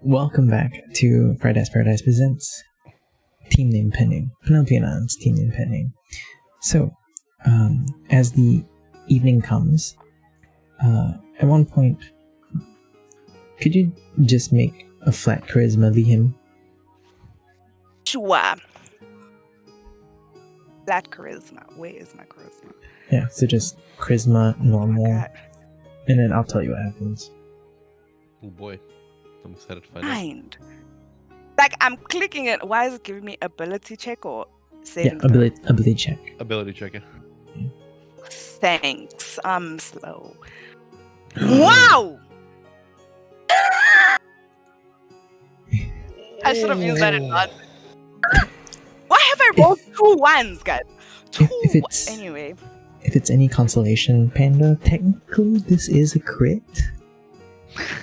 welcome back to Fried Dice Paradice presents Team Name Pending. Penelopean Islands, Team Name Pending. So, as the evening comes, at one point, could you just make a flat charisma, Liam? Sure. Flat charisma. Where is my charisma? Yeah, so just charisma, normal, Oh and then I'll tell you what happens. Oh boy. I'm excited to find out. Mind. Like, I'm clicking it. Why is it giving me ability check or saving? Yeah, ability check. Ability checker. Thanks. I'm slow. Wow! I should have used that in not. Why have I rolled 2 ones, guys? Anyway. If it's any consolation, Panda, technically this is a crit.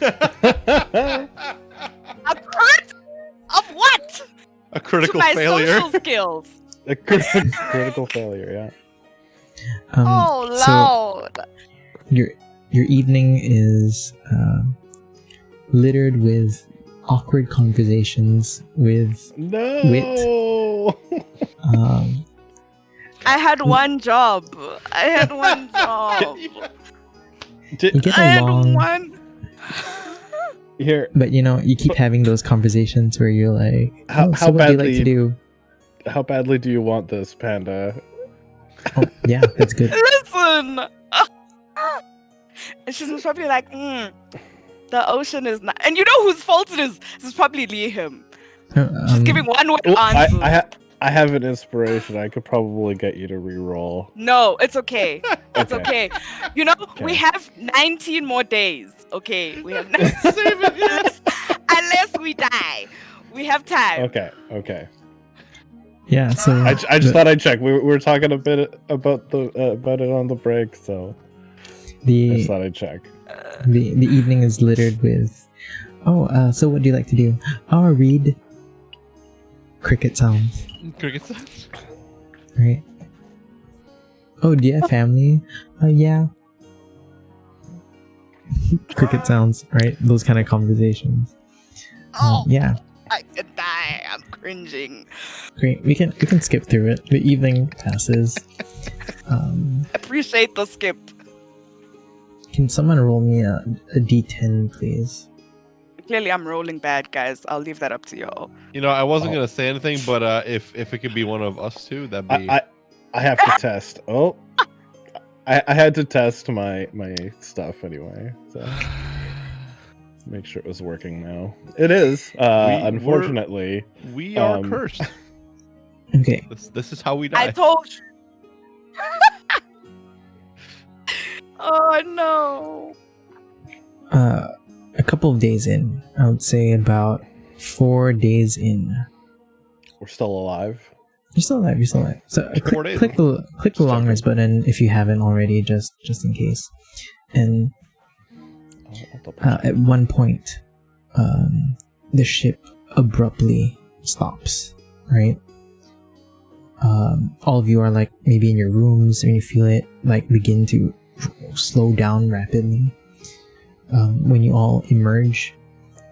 A crit of what? A critical to my failure. social skills. A critical failure, yeah. Lord. So your evening is littered with awkward conversations with No. I had one job. you get I had along, one. Here, but you keep having those conversations where you're like, How so what do you like badly- to do? how badly do you want this, Panda? Oh, yeah, that's good. Listen. And she's probably like, the ocean is not. And you know whose fault it is? This is probably Liam. She's giving one word answers. I have an inspiration. I could probably get you to re-roll. No, it's okay. It's Okay. okay. You know, we have 19 more days. Okay, we have 19 unless we die. We have time. Okay. Yeah, so I just thought I'd check. We were talking a bit about it on the break, so I the just thought I'd check. the evening is littered with, so what do you like to do? Read cricket sounds, Cricket sounds. right? Oh, do you have family? Yeah. Cricket sounds, right? Those kind of conversations. Yeah, I could die. I'm cringing. great. We can skip through it. The evening passes. Appreciate the skip. Can someone roll me a d10, please? Clearly, I'm rolling bad, guys. I'll leave that up to y'all. You know, I wasn't gonna say anything, but if it could be one of us two, that'd be. I have to test. Oh, I had to test my stuff anyway, so make sure it was working now. It is. Unfortunately, we are cursed. Okay. This is how we die. I told you. Oh no. A couple of days in, I would say about 4 days in. we're still alive. You're still alive. So 4 days. click the long rest button if you haven't already, just in case. And at one point, the ship abruptly stops. Right. All of you are like maybe in your rooms, and you feel it like begin to slow down rapidly. When you all emerge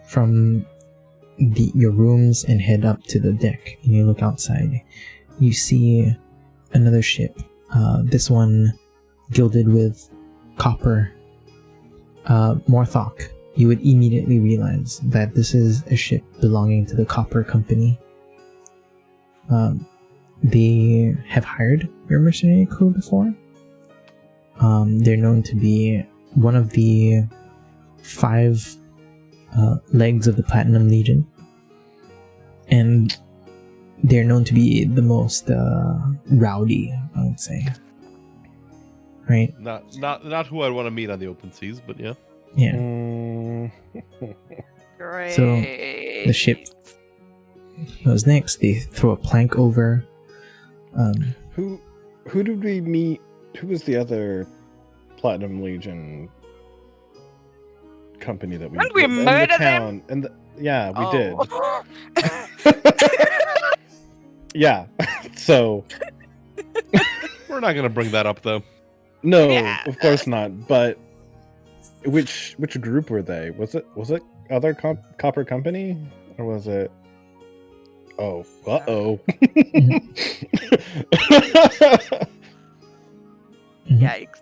from your rooms and head up to the deck, and you look outside, you see another ship. This one gilded with copper. Morthok. You would immediately realize that this is a ship belonging to the Copper Company. They have hired your mercenary crew before. They're known to be one of the 5 legs of the Platinum Legion, and they're known to be the most rowdy, I would say. Right? Not who I'd want to meet on the open seas, but yeah. Yeah. Great. So the ship goes next. They throw a plank over. Who did we meet? Who was the other Platinum Legion company that we? Didn't we murder them? Yeah, we Oh. did. Yeah. So We're not gonna bring that up though. no, Yeah. of course not. But which group were they? Was it other copper company, or was it? Oh, uh-oh. Yikes.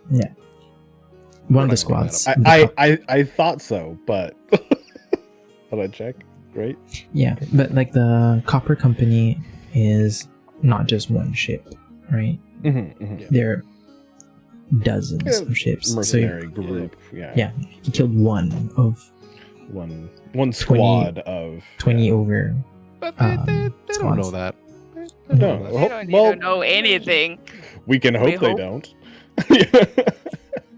Yeah. One of the squads. I thought so, but thought I'd check. Great. Yeah, but like the copper company is not just one ship, right? There are dozens of ships. Mercenary group. Yeah. Yeah, he killed one of one squad of 20 over. But they don't know that. No, They don't need to know anything. We can hope they hope. don't.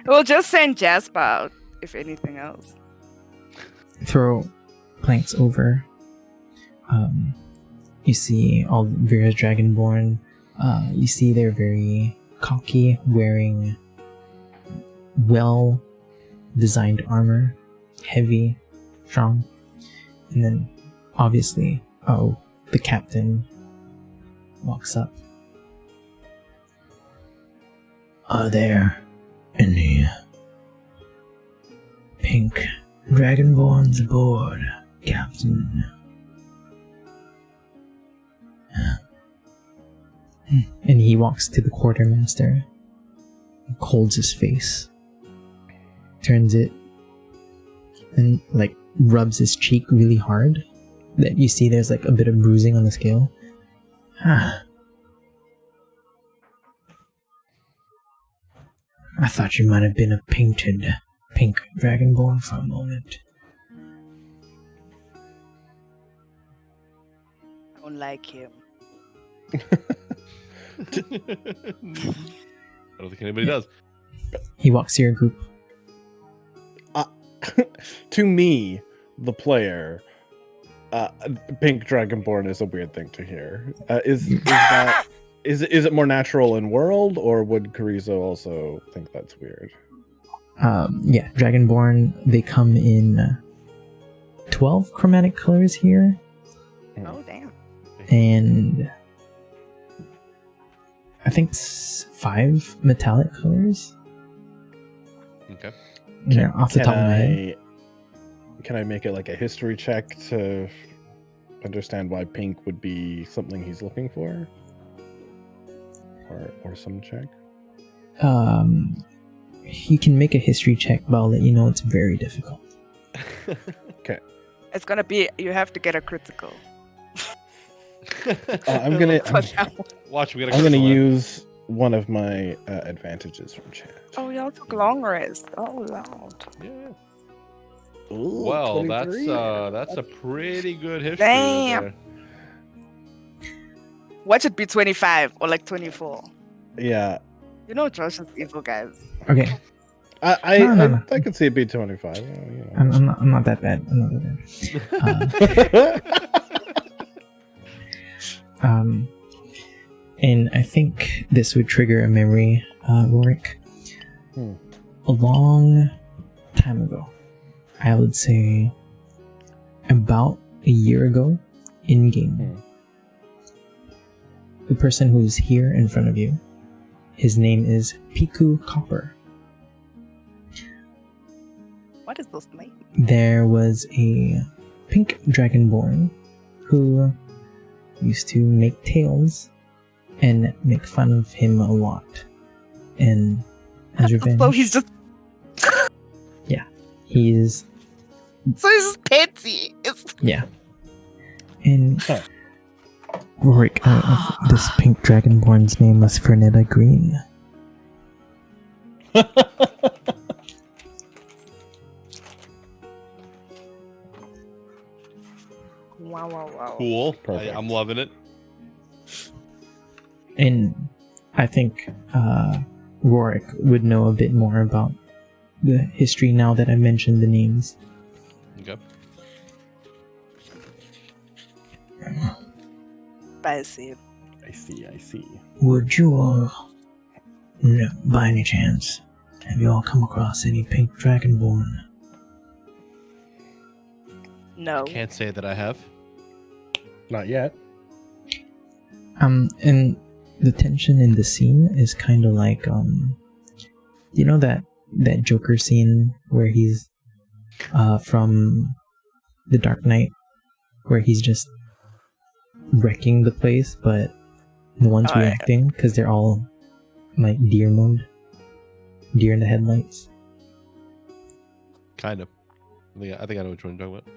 We'll just send Jasper out, if anything else. Throw planks over. You see all various Dragonborn. You see they're very cocky, wearing well-designed armor, heavy, strong. And then, obviously, the captain walks up. Are there any pink Dragonborns aboard, Captain? And he walks to the quartermaster, holds his face, turns it, and like rubs his cheek really hard. That you see there's like a bit of bruising on the scale. I thought you might have been a painted pink Dragonborn for a moment. I don't like him. I don't think anybody does. He walks to your group. To me, the player, pink Dragonborn is a weird thing to hear. Is it more natural in world, or would Carrizo also think that's weird? Yeah, Dragonborn, they come in 12 chromatic colors here. Oh, damn. And I think 5 metallic colors. Okay. Yeah, off the top of my head. Can I make it like a history check to understand why pink would be something he's looking for? Or some check? You can make a history check, but I'll let you know it's very difficult. Okay. It's gonna be, you have to get a critical. I'm gonna Watch. We got. I'm gonna use one of my advantages from chat. Oh, y'all took long rest. Oh, Lord. Yeah. Ooh, Well, 23. that's a pretty good history. Damn. There. Watch it be 25 or like 24. Yeah. You know Josh is evil, guys. Okay. I could see it be 25. You know. I'm not that bad. I'm not that bad. And I think this would trigger a memory, Rhorik. A long time ago, I would say about a year ago, in game. The person who's here in front of you, his name is Piku Copper. What is this name? There was a pink dragonborn who used to make tales and make fun of him a lot. And as revenge... So he's just... Yeah. He's... So he's just petty. Yeah. And... Rhorik, this pink dragonborn's name was Fernetta Green. Wow. Cool. Perfect. I'm loving it. And I think Rhorik would know a bit more about the history now that I mentioned the names. Okay. I see. I see. Would you all, by any chance, have you all come across any pink dragonborn? No. Can't say that I have. Not yet. And the tension in the scene is kind of like, you know that Joker scene where he's from the Dark Knight, where he's just wrecking the place, but no one's reacting because they're all like deer mode, deer in the headlights. Kind of. I think I know which one you're talking about.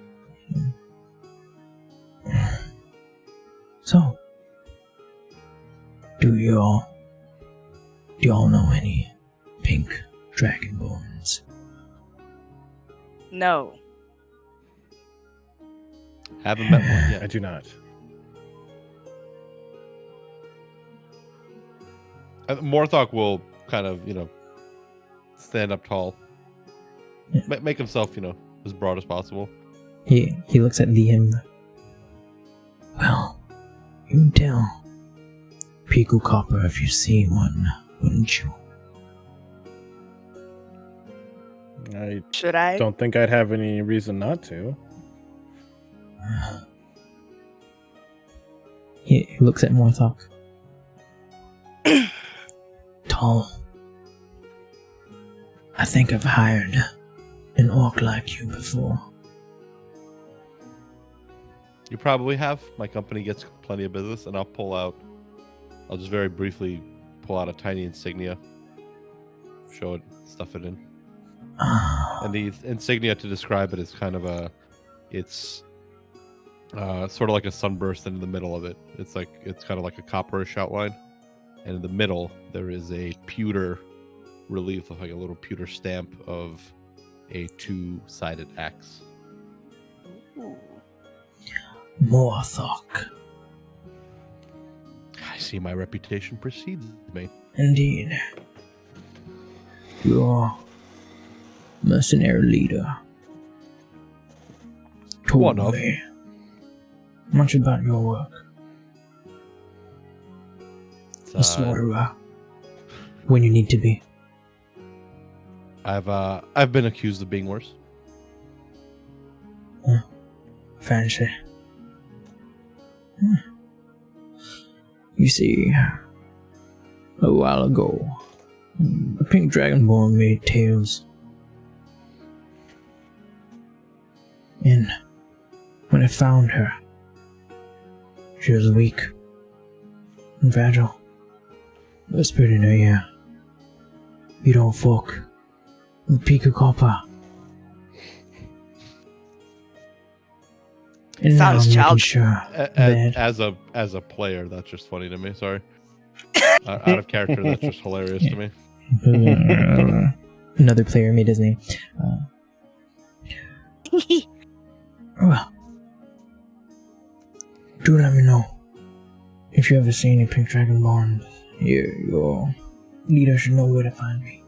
So, do y'all know any pink dragonborns? No. Haven't met one yet. I do not. Morthok will kind of, stand up tall. Yeah. Make himself, as broad as possible. He looks at Liam. Well, you tell Pico Copper if you see one, wouldn't you? Should I? Don't think I'd have any reason not to. He looks at Morthok. Tall. I think I've hired an orc like you before. You probably have. My company gets plenty of business, and I'll just very briefly pull out a tiny insignia, show it, stuff it in. And the insignia, to describe it, is kind of it's sort of like a sunburst, and in the middle of it, it's kind of like a copperish outline, and in the middle there is a pewter relief of like a little pewter stamp of a two-sided axe. Morthok. I see my reputation precedes me. Indeed. Your mercenary leader told me much about your work. A slaughterer when you need to be. I've been accused of being worse. Fancy. You see, a while ago, a pink dragonborn made tales. And when I found her, she was weak and fragile. Whispered in her ear, "You don't fuck with Pico Copper." And sounds childish. Sure as a player, that's just funny to me. Sorry, out of character, that's just hilarious to me. Another player made his name. Well, do let me know if you ever see any pink dragonborns. Your leader should know where to find me.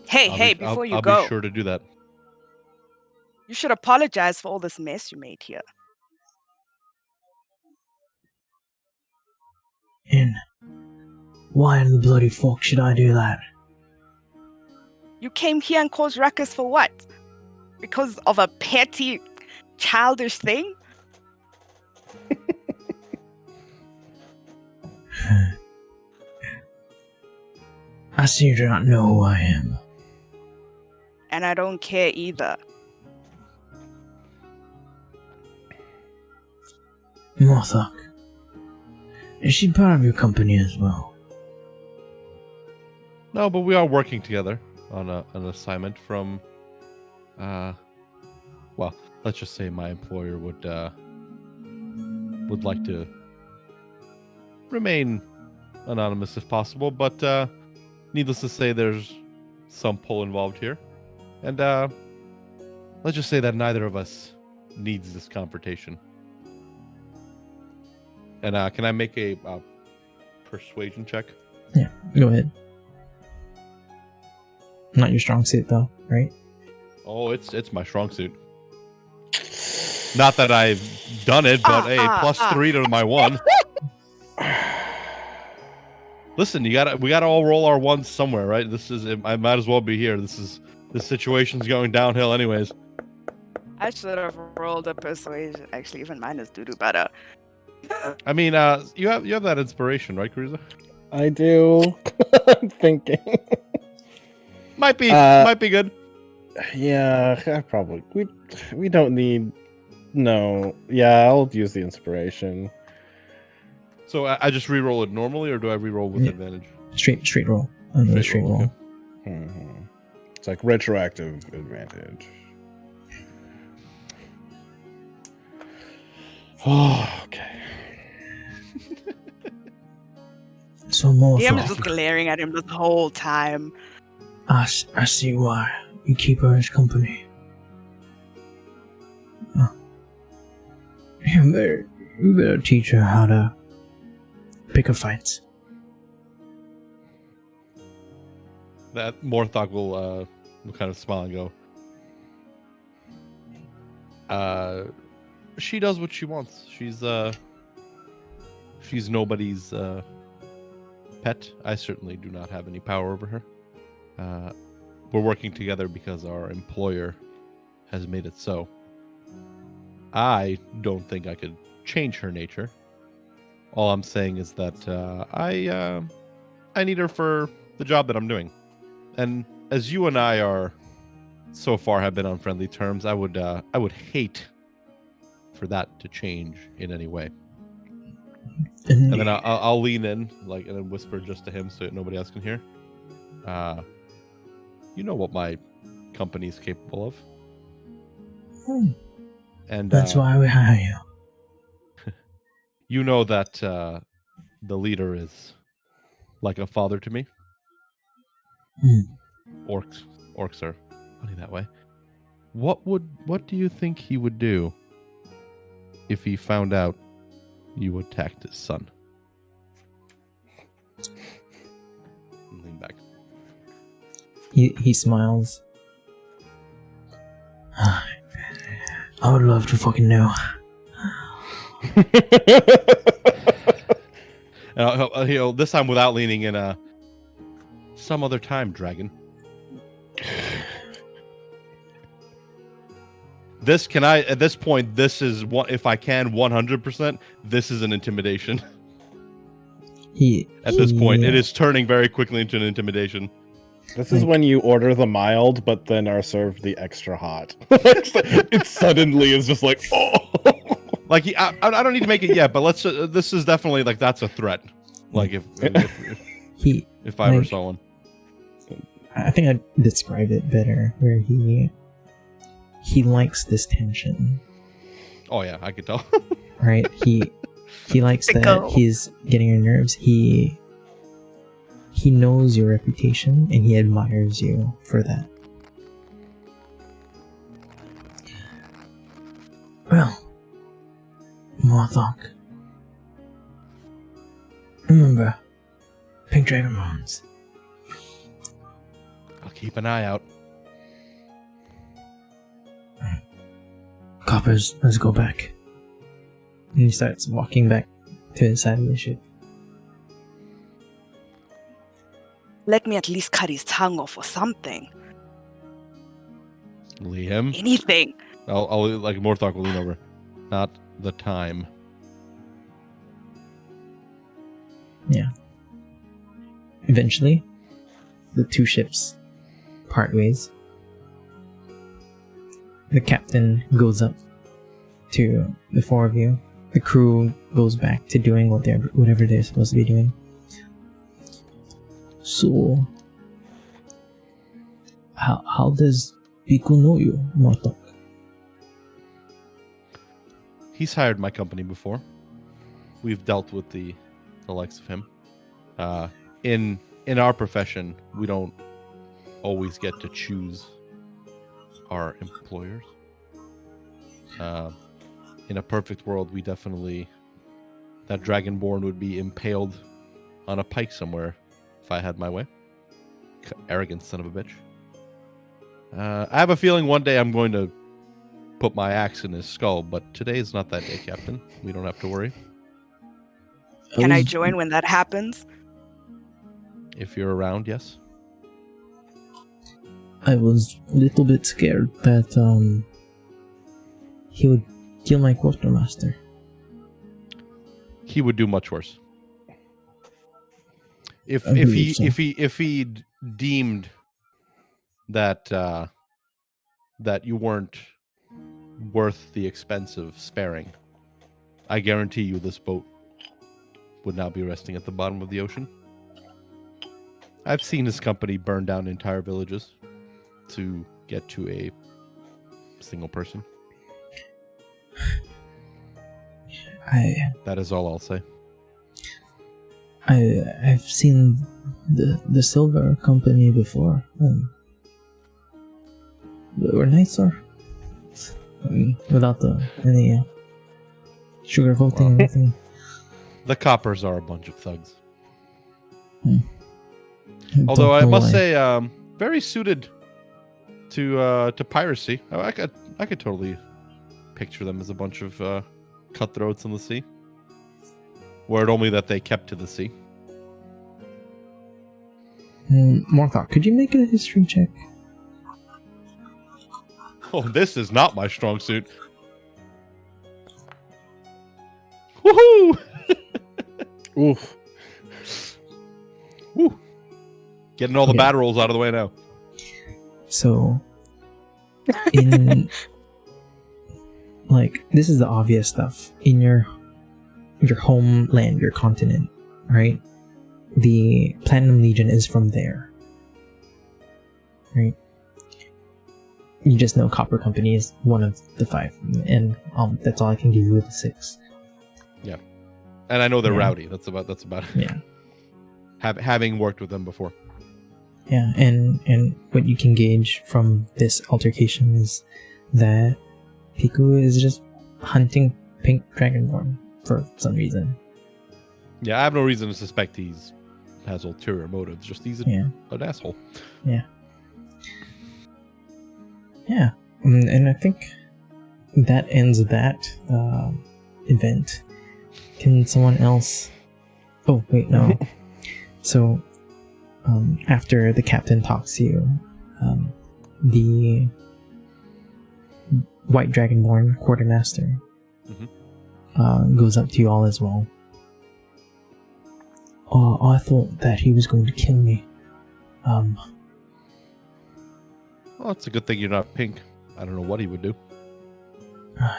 Hey, before you go, I'll be sure to do that. You should apologize for all this mess you made here. And why in the bloody fuck should I do that? You came here and caused ruckus for what? Because of a petty, childish thing? I see you do not know who I am. And I don't care either. Morthok. Is she part of your company as well? No, but we are working together on an assignment from, well, let's just say my employer would like to remain anonymous if possible, but needless to say, there's some pull involved here, and let's just say that neither of us needs this confrontation. And can I make a persuasion check? Yeah, go ahead. Not your strong suit, though, right? Oh, it's my strong suit. Not that I've done it, but +3 to my 1. Listen, we gotta all roll our ones somewhere, right? I might as well be here. This situation's going downhill, anyways. I should have rolled a persuasion. Actually, even mine is doo-doo better. I mean, you have that inspiration, right, Cruiser? I do. I'm thinking. Might be good. Yeah, I probably we don't need. No, yeah, I'll use the inspiration. So I just re-roll it normally, or do I re-roll with Yeah. advantage? Straight roll. Another straight roll. Okay. Mm-hmm. It's like retroactive advantage. Oh, okay. So more DM is thought. just glaring at him the whole time. I see why you keep her as company. You better teach her how to pick a fight. That Morthok will kind of smile and go. She does what she wants. She's nobody's pet. I certainly do not have any power over her. We're working together because our employer has made it so. I don't think I could change her nature. All I'm saying is that I need her for the job that I'm doing. And as you and I are so far have been on friendly terms, I would hate for that to change in any way. And then I'll lean in and then whisper just to him so that nobody else can hear. You know what my company is capable of. And that's why we hire you. You know that the leader is like a father to me. Orcs are funny that way. What do you think he would do if he found out you attacked his son? Lean back. He smiles. I would love to fucking know. And he'll this time without leaning in. Some other time, dragon. At this point, this is what, if I can 100%, this is an intimidation. At this point, it is turning very quickly into an intimidation. This is when you order the mild, but then are served the extra hot. It suddenly is just like, oh. Like I don't need to make it yet, but let's. This is definitely like that's a threat. Like if I ever saw one. I think I'd describe it better, where he likes this tension. Oh yeah, I could tell. Right? He likes that he's getting your nerves. He knows your reputation and he admires you for that. Well, Morthok. Remember, Pink Dragon Bones. I'll keep an eye out. Coppers, let's go back. And he starts walking back to the side of the ship. Let me at least cut his tongue off or something. Liam? Anything. I'll like Morthok will lean over. Not the time. Yeah. Eventually, the two ships part ways. The captain goes up to the four of you. The crew goes back to doing whatever they're supposed to be doing. So, how does Piku know you, Morthok? He's hired my company before. We've dealt with the likes of him. In our profession, we don't always get to choose our employers. In a perfect world, we definitely that Dragonborn would be impaled on a pike somewhere if I had my way. Arrogant son of a bitch. I have a feeling one day I'm going to put my axe in his skull, but today is not that day, Captain. We don't have to worry. Can I join when that happens? If you're around, yes. I was a little bit scared that he would kill my quartermaster. He would do much worse. If he deemed that that you weren't worth the expense of sparing, I guarantee you this boat would now be resting at the bottom of the ocean. I've seen his company burn down entire villages to get to a single person. That is all I'll say. I've seen the silver company before. They were nicer. Without any sugarcoating or anything. The coppers are a bunch of thugs. Hmm. Although I Don't know must why. say, very suited to piracy. I could totally picture them as a bunch of cutthroats in the sea. Were it only that they kept to the sea. Morthok, could you make a history check? Oh, this is not my strong suit. Woohoo! Oof. Woo! Getting all the Okay. bad rolls out of the way now. So, in like this is the obvious stuff in your homeland, your continent, right? The Platinum Legion is from there, right? You just know Copper Company is one of the 5, and that's all I can give you with the 6. And I know they're Yeah. rowdy. That's about it. Yeah. Having worked with them before. Yeah, and what you can gauge from this altercation is that Piku is just hunting pink dragonborn for some reason. Yeah, I have no reason to suspect has ulterior motives. Just he's Yeah, an asshole. yeah. And I think that ends that event. Can someone else? Oh wait, no. So, after the captain talks to you, the White Dragonborn quartermaster goes up to you all as well. I thought that he was going to kill me. Well, it's a good thing you're not pink. I don't know what he would do.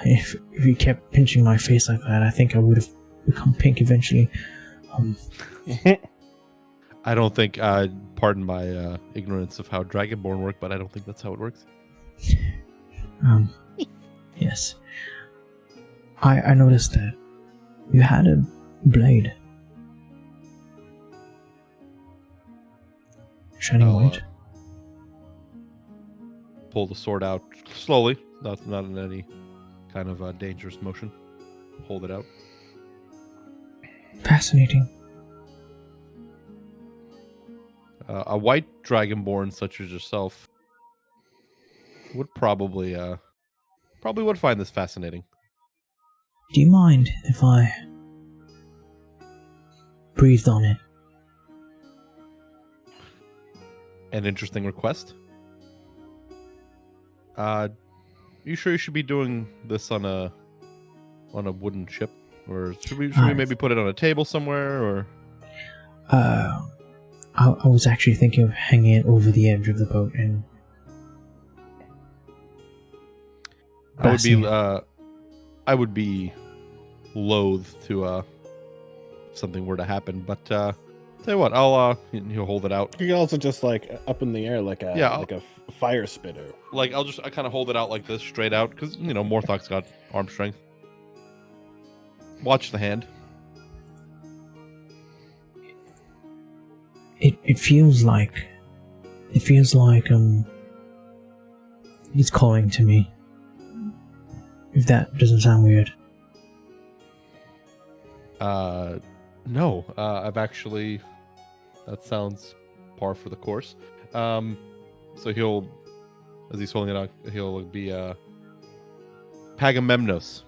If he kept pinching my face like that, I think I would have become pink eventually. I don't think, pardon my ignorance of how Dragonborn work, but I don't think that's how it works. Yes. I noticed that you had a blade. Shining white. Pull the sword out slowly, not in any kind of dangerous motion. Hold it out. Fascinating. A white dragonborn such as yourself would probably would find this fascinating. Do you mind if I breathed on it? An interesting request. You sure you should be doing this on a wooden ship, or should we maybe put it on a table somewhere, or? I was actually thinking of hanging it over the edge of the boat and. I would be loath to if something were to happen, but tell you what, he'll hold it out. You can also just like up in the air like a fire spitter. Like I kind of hold it out like this, straight out, because Morthok's got arm strength. Watch the hand. It feels like he's calling to me. If that doesn't sound weird. No. I've actually. That sounds par for the course. So he'll, as he's holding it out, he'll be Pagamemnos.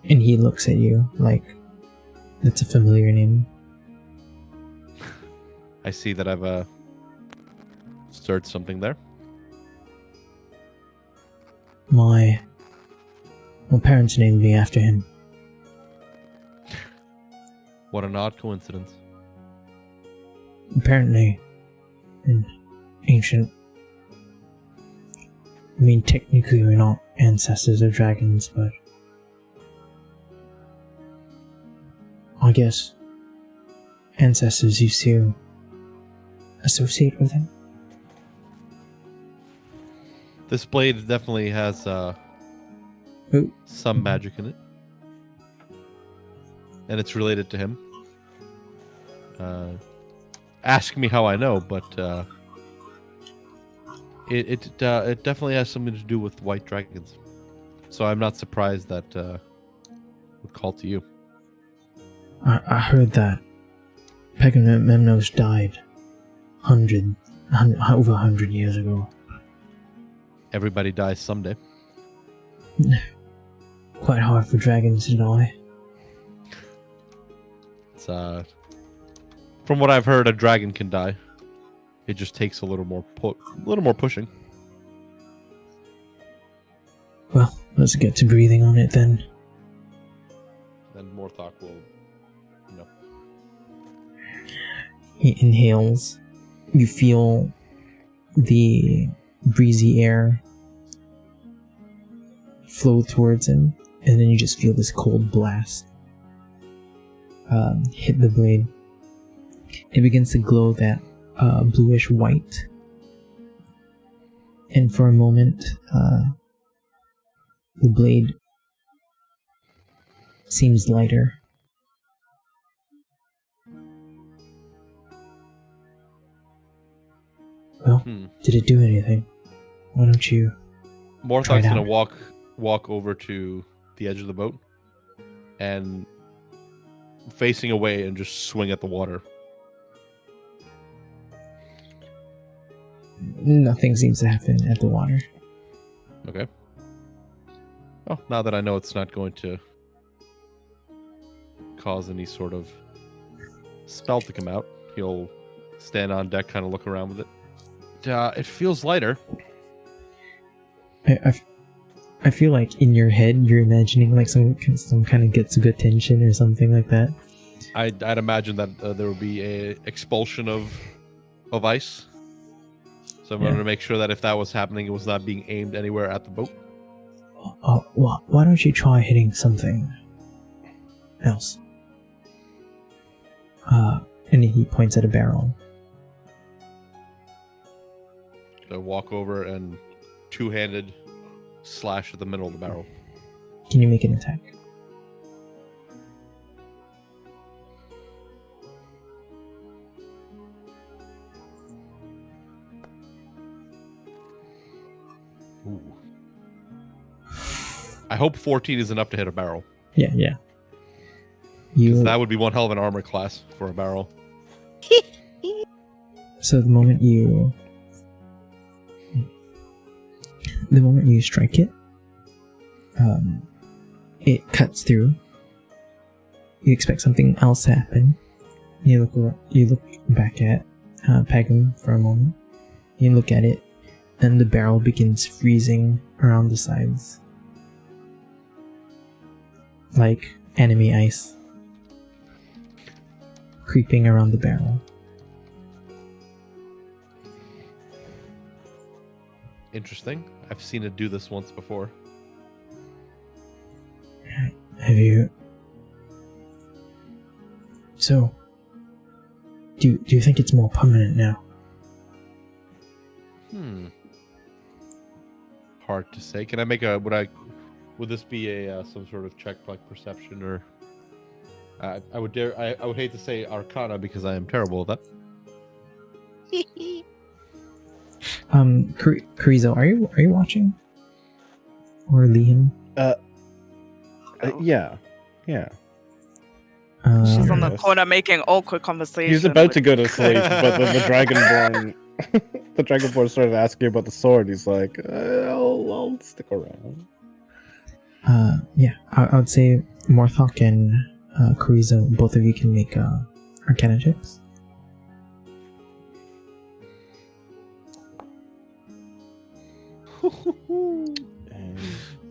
And he looks at you like that's a familiar name. I see that I've stirred something there. My parents named me after him. What an odd coincidence. Apparently, in ancient mean, technically we're not ancestors of dragons, but I guess ancestors used to associate with him. This blade definitely has some magic in it. And it's related to him. Ask me how I know, but it definitely has something to do with white dragons. So I'm not surprised that would call to you. I heard that Pegamemnos died over 100 years ago. Everybody dies someday. Quite hard for dragons to die. It's from what I've heard, a dragon can die. It just takes a little more pushing. Well, let's get to breathing on it then. Then Morthok will, He inhales. You feel the breezy air flow towards him, and then you just feel this cold blast hit the blade. It begins to glow that bluish white, and for a moment the blade seems lighter. Well, did it do anything? Why don't you Morthok's gonna walk over to the edge of the boat and facing away and just swing at the water. Nothing seems to happen at the water. Okay. Oh, now that I know it's not going to cause any sort of spell to come out, he'll stand on deck, kind of look around with it. It feels lighter. I feel like in your head you're imagining like some kind of gets good tension or something like that. I'd imagine that there would be a expulsion of ice. So I'm going to make sure that if that was happening, it was not being aimed anywhere at the boat. Why don't you try hitting something else? And he points at a barrel. So walk over and two-handed slash at the middle of the barrel. Can you make an attack? Ooh. I hope 14 is enough to hit a barrel. Yeah. That would be one hell of an armor class for a barrel. So the moment you strike it, it cuts through. You expect something else to happen. You look back at Pegum for a moment. You look at it, and the barrel begins freezing around the sides, like enemy ice creeping around the barrel. Interesting. I've seen it do this once before. Have you? So, do you think it's more permanent now? Hard to say. Can I make would this be a some sort of check like perception or? I would hate to say Arcana because I am terrible at that. Karizo, are you watching? Or Liam? Yeah. She's on the corner making awkward conversation. He's about to go to sleep, but then the Dragonborn, the Dragonborn started asking about the sword. He's like, I'll stick around. Yeah, I would say Morthok and Karizo, both of you can make Arcana checks.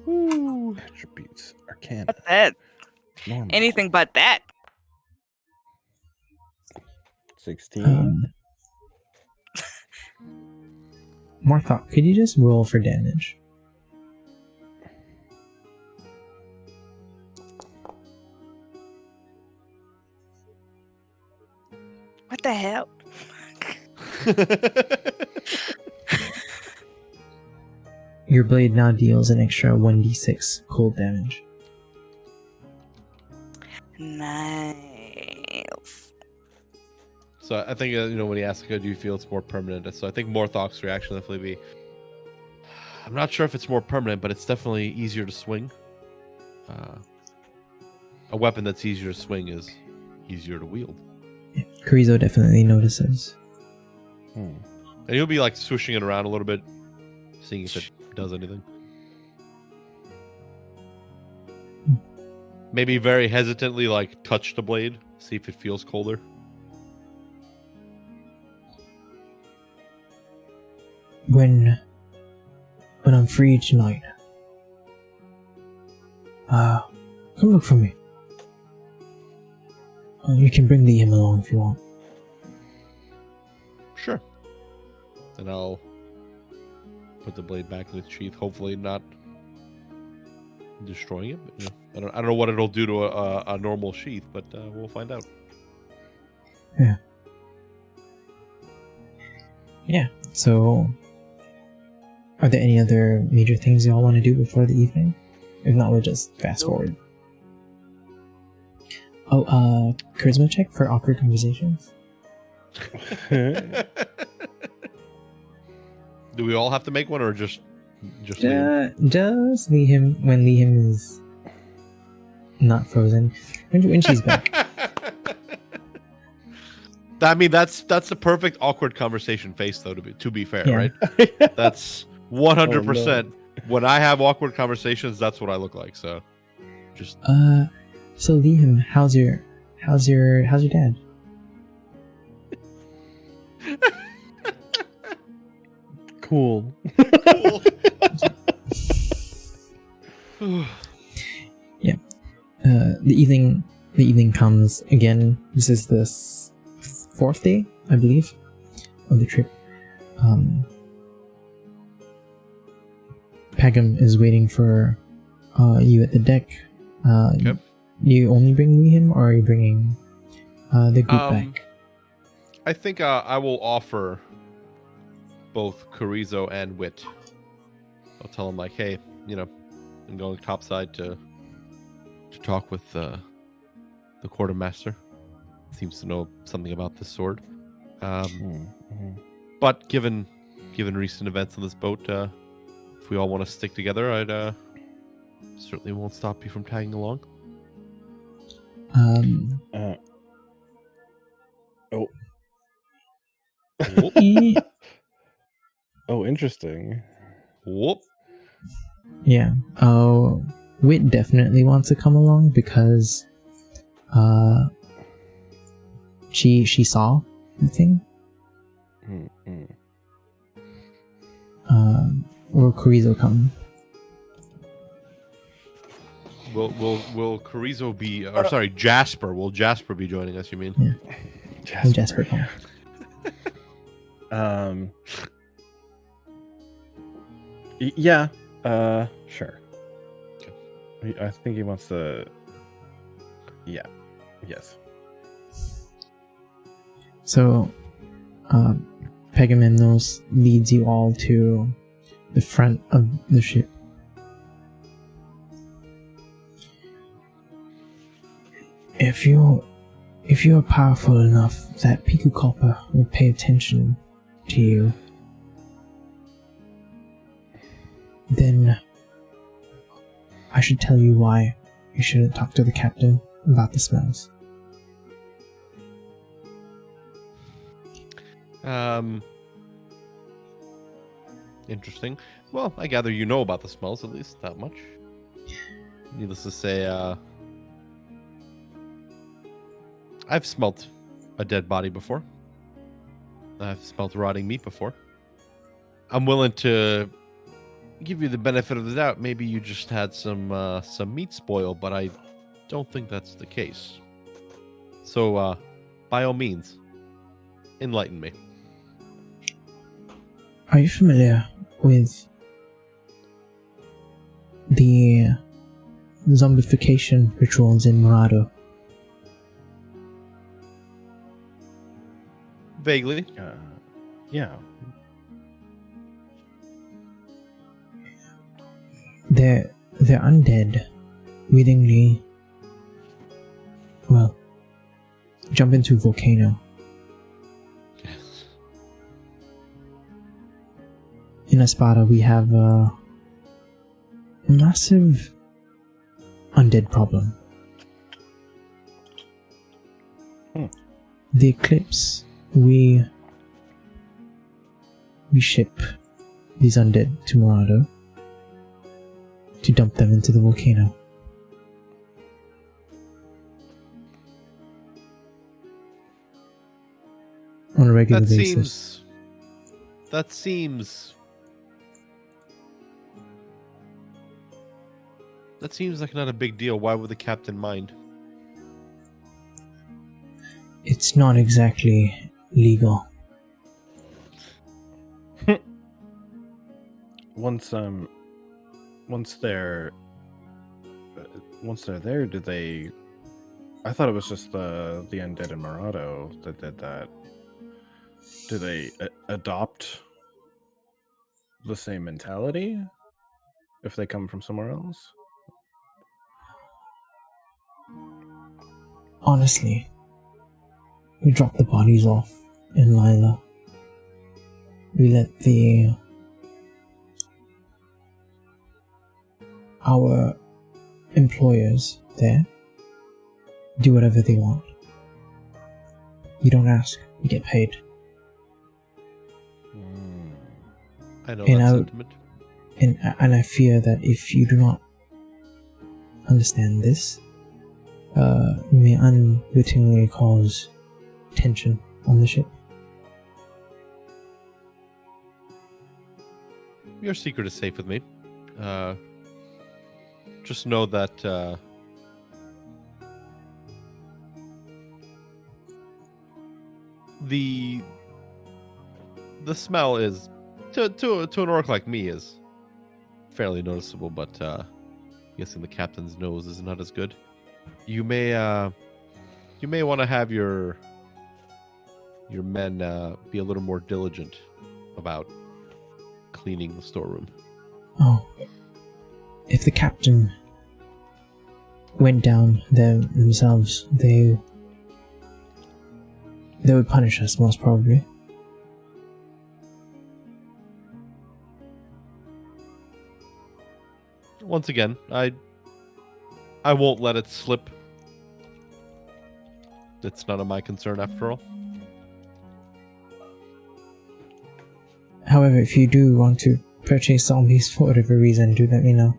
And attributes, Arcana. But that. Normal. Anything but that. 16. Morthok, could you just roll for damage? Your blade now deals an extra 1d6 cold damage. Nice. So I think when he asks, "Do you feel it's more permanent?" So I think Morthok's reaction will definitely be, "I'm not sure if it's more permanent, but it's definitely easier to swing. A weapon that's easier to swing is easier to wield." Yeah, Carrizo definitely notices. And he'll be like swishing it around a little bit, seeing if it does anything. Maybe very hesitantly, like, touch the blade, see if it feels colder. When I'm free tonight, come look for me. You can bring the him along if you want. Sure. And I'll put the blade back in its sheath, hopefully not destroying it. But, I don't know what it'll do to a normal sheath, but we'll find out. Yeah. So, are there any other major things y'all want to do before the evening? If not, we'll just fast forward. Oh, charisma check for awkward conversations. Do we all have to make one, or just Liam? Just Liam when Liam is not frozen. When she's back. I mean, that's the perfect awkward conversation face, though. To be fair, Yeah. right? That's 100%. When I have awkward conversations, that's what I look like. So, just So Liam, how's your dad? Cool. Yeah. The evening comes again. This is the fourth day, I believe, of the trip. Pagam is waiting for you at the deck. Okay. You only bring Liam, or are you bringing the group back? I think I will offer both Carrizo and Wit. I'll tell them, like, hey, I'm going topside to talk with the quartermaster. Seems to know something about this sword. But given recent events on this boat, if we all want to stick together, I'd certainly won't stop you from tagging along. Oh, interesting. Whoop. Yeah. Wit definitely wants to come along because she saw the thing. Will Carrizo come? Will Carrizo be? Or sorry, Jasper. Will Jasper be joining us? You mean? Yeah. Jasper come. Yeah. Sure. Okay. I think he wants to. Yeah. Yes. So, Pegamemnos leads you all to the front of the ship. If you're powerful enough that Piku Copper will pay attention to you, then I should tell you why you shouldn't talk to the captain about the smells. Interesting. Well, I gather you know about the smells, at least that much. Needless to say, I've smelt a dead body before. I've smelt rotting meat before. I'm willing to give you the benefit of the doubt. Maybe you just had some meat spoil, but I don't think that's the case. So, by all means, enlighten me. Are you familiar with the zombification rituals in Morado? Vaguely. Yeah. They're undead. Willingly, well, jump into a volcano. Yes. In Espada, we have a massive undead problem. The Eclipse, we ship these undead to Morado to dump them into the volcano. On a regular basis. That seems like not a big deal. Why would the captain mind? It's not exactly legal. Once they're there, do they? I thought it was just the undead in Morado that did that. Do they adopt the same mentality if they come from somewhere else? Honestly, we drop the bodies off in Lila. We let our employers there do whatever they want. You don't ask, you get paid. I know that sentiment. And I fear that if you do not understand this, you may unwittingly cause tension on the ship. Your secret is safe with me. Just know that the smell is to an orc like me is fairly noticeable, but guessing the captain's nose is not as good. You may want to have your men be a little more diligent about cleaning the storeroom. Oh, if the captain went down there themselves, they would punish us most probably. Once again, I won't let it slip. It's none of my concern after all. However, if you do want to purchase zombies for whatever reason, do let me know.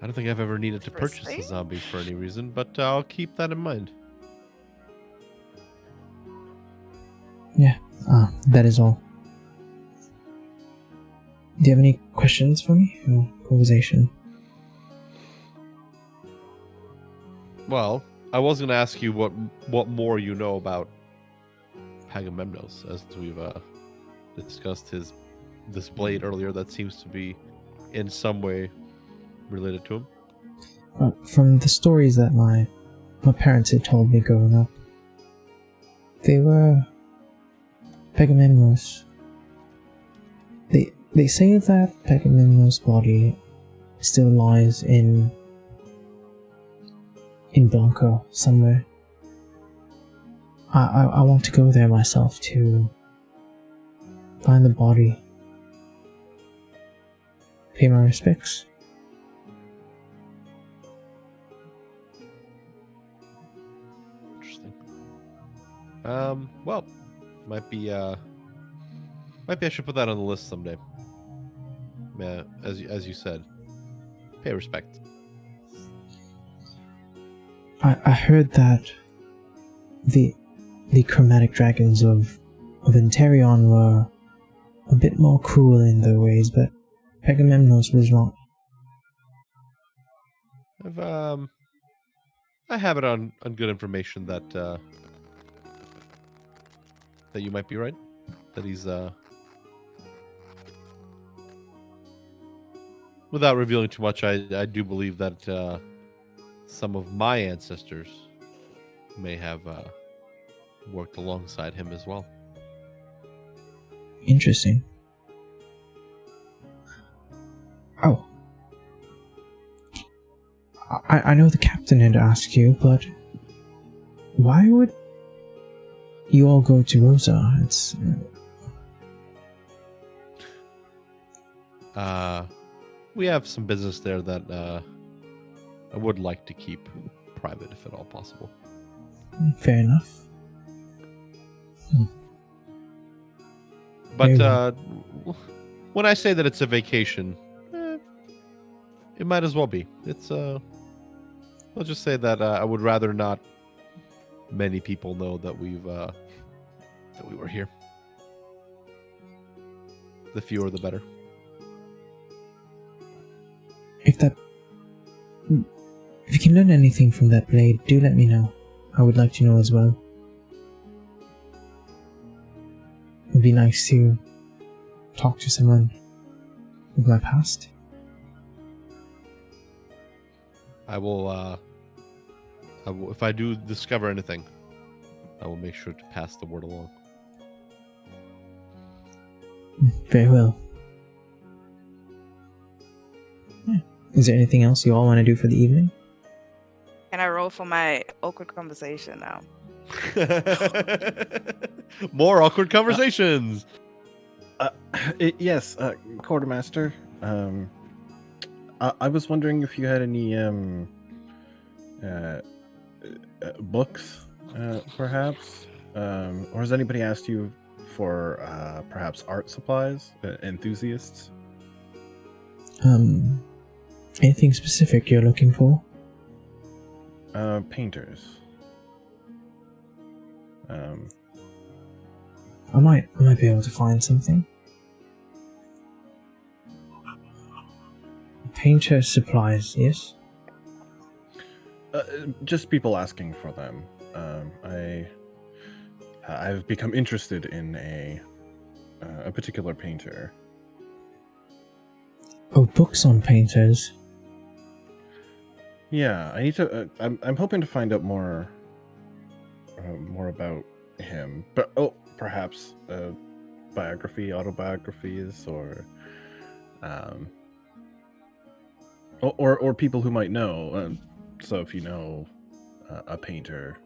I don't think I've ever needed to purchase a zombie for any reason, but I'll keep that in mind. Yeah, that is all. Do you have any questions for me? Or conversation? Well, I was going to ask you what more you know about Pagamemnos, as we've discussed this blade earlier that seems to be in some way related to him. From the stories that my parents had told me growing up, they were Pagamemnos. They say that Pagamemnos' body still lies in Blanco somewhere. I want to go there myself to find the body, pay my respects. Interesting. Well, maybe I should put that on the list someday. Yeah, as you said, pay respect. I heard that the chromatic dragons of Interion were a bit more cruel in their ways, but Pagamemnos was not. I have it on good information that you might be right. That he's without revealing too much, I do believe that some of my ancestors may have worked alongside him as well. Interesting. Oh. I know the captain had asked you, but why would you all go to Rosa? It's we have some business there that I would like to keep private if at all possible. fair enough. But when I say that it's a vacation, it might as well be. It's I'll just say that I would rather not many people know that we were here. The fewer, the better. If you can learn anything from that blade, do let me know. I would like to know as well. It'd be nice to talk to someone with my past. I will, if I do discover anything, I will make sure to pass the word along. Very well. Yeah. Is there anything else you all want to do for the evening? Can I roll for my awkward conversation now? More awkward conversations. Yes, Quartermaster. I was wondering if you had any books, perhaps, or has anybody asked you for perhaps art supplies, enthusiasts? Anything specific you're looking for? Painters. I might be able to find something. Painter supplies, yes? Just people asking for them. I've become interested in a particular painter. Oh, books on painters. Yeah, I need to. I'm hoping to find out more about him. But perhaps biography, autobiographies, or people who might know. So if you know a painter,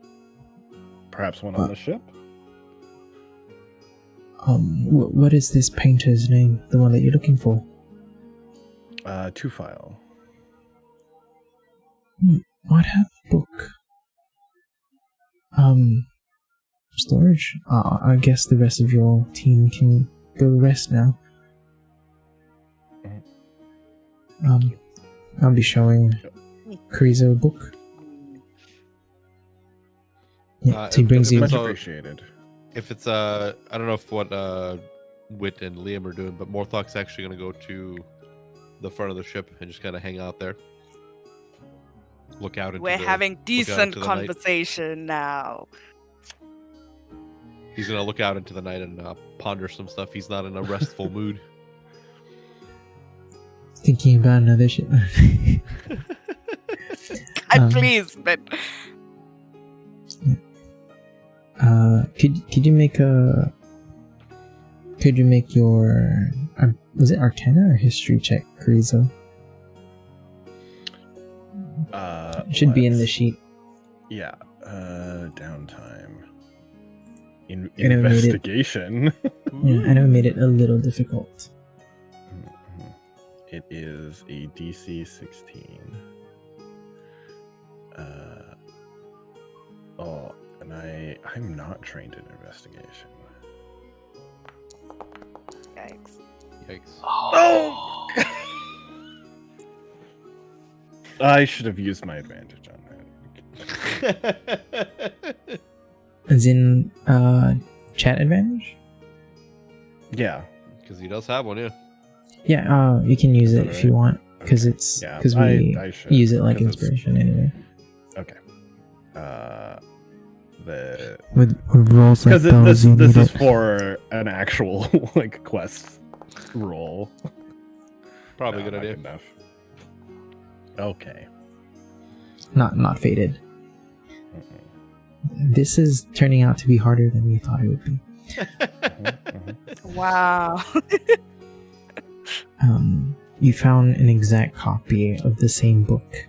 perhaps one on the ship. What is this painter's name? The one that you're looking for? Two-file. Might have a book. Storage? I guess the rest of your team can go rest now. I'll be showing Karizo a book. Yeah, so he brings you. Much appreciated. If it's I don't know if what Wit and Liam are doing, but Morthok's actually going to go to the front of the ship and just kind of hang out there. Look out into We're having decent conversation now. He's going to look out into the night and ponder some stuff. He's not in a restful mood. Thinking about another ship. Please, but could you make your was it Arcana or History check, Karizo? It should be in the sheet. Yeah. Downtime. Investigation. Yeah, I know it made it a little difficult. It is a DC 16. And I'm not trained in investigation. yikes. Oh! I should have used my advantage on that. As in, chat advantage? Yeah. Because he does have one, yeah. Yeah, you can use it if you want, because we use it like inspiration anyway. Okay. With rolls like because those, this is for an actual like quest roll. Probably a good idea. Enough. Okay. Not faded. This is turning out to be harder than we thought it would be. Wow. You found an exact copy of the same book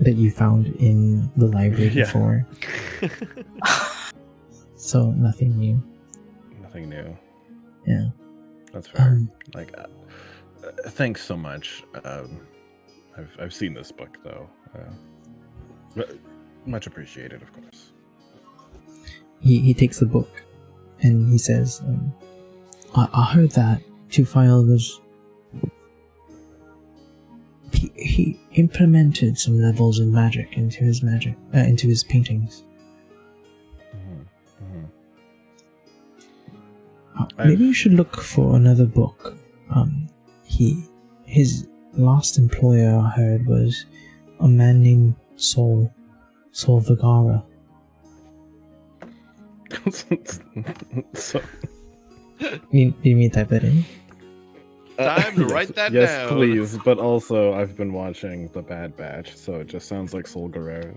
that you found in the library before. So nothing new. Nothing new. Yeah. That's fair. Thanks so much. I've seen this book though. Much appreciated, of course. He takes the book and he says, I heard that Tufile was... He implemented some levels of magic into his paintings. Maybe you should look for another book. His last employer, I heard, was a man named Sol Vergara. So, You mean type that in? Time to write that yes, down. Yes, please. But also, I've been watching The Bad Batch, so it just sounds like Sol Guerrero.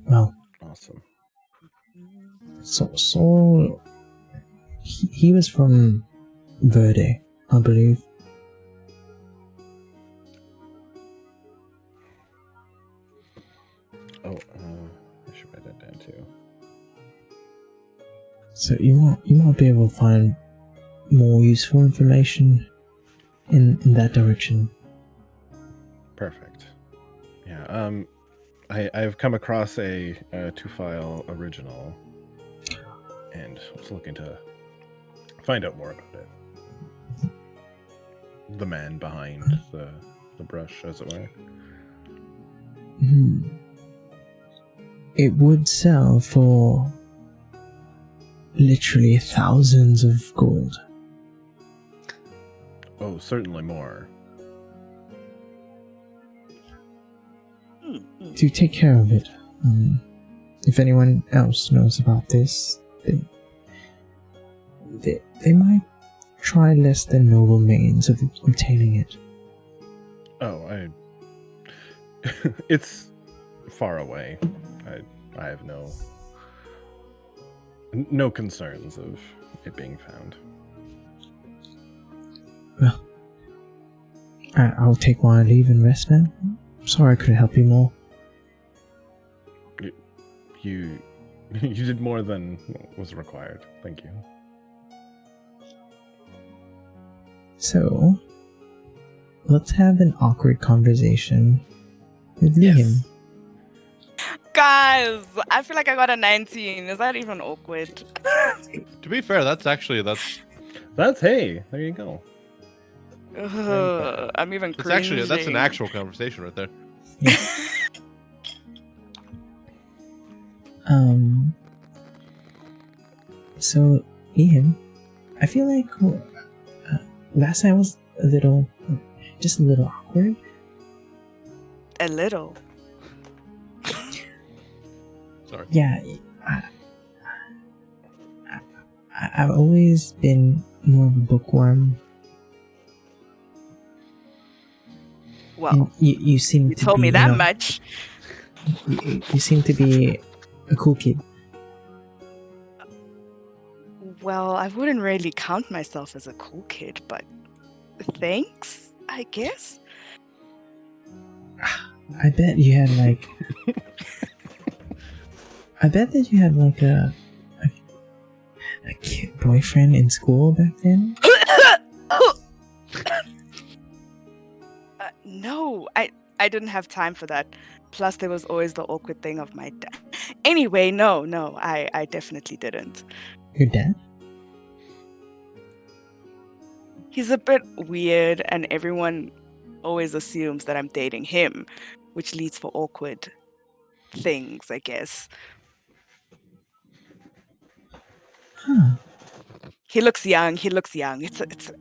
Well, awesome. So Sol, he was from Verde, I believe. Oh, I should write that down too. So you might be able to find more useful information in that direction. Perfect. Yeah. I've come across a Tufile original, and was looking to find out more about it. The man behind the brush, as it were. It would sell for literally thousands of gold. Oh, certainly more. Do take care of it. If anyone else knows about this, they might try less than noble means of obtaining it. Oh, it's far away. I have no concerns of it being found. Well, I'll take my leave and rest now. Sorry I couldn't help you more. You did more than was required. Thank you. So, let's have an awkward conversation with Liam. Yes. Guys, I feel like I got a 19. Is that even awkward? To be fair, that's hey, there you go. I'm even it's actually that's an cringing. actual conversation right there. So, Liam, I feel like last time was just a little awkward. A little. Sorry. Yeah, I've always been more of a bookworm. Well, And you seem you to told be, me that much. You seem to be a cool kid. Well, I wouldn't really count myself as a cool kid, but thanks, I guess. I bet you had like. I bet that you had like a cute boyfriend in school back then. No, I didn't have time for that. Plus, there was always the awkward thing of my dad. Anyway, no, I definitely didn't. Your dad? He's a bit weird, and everyone always assumes that I'm dating him, which leads for awkward things, I guess. Huh. He looks young. It's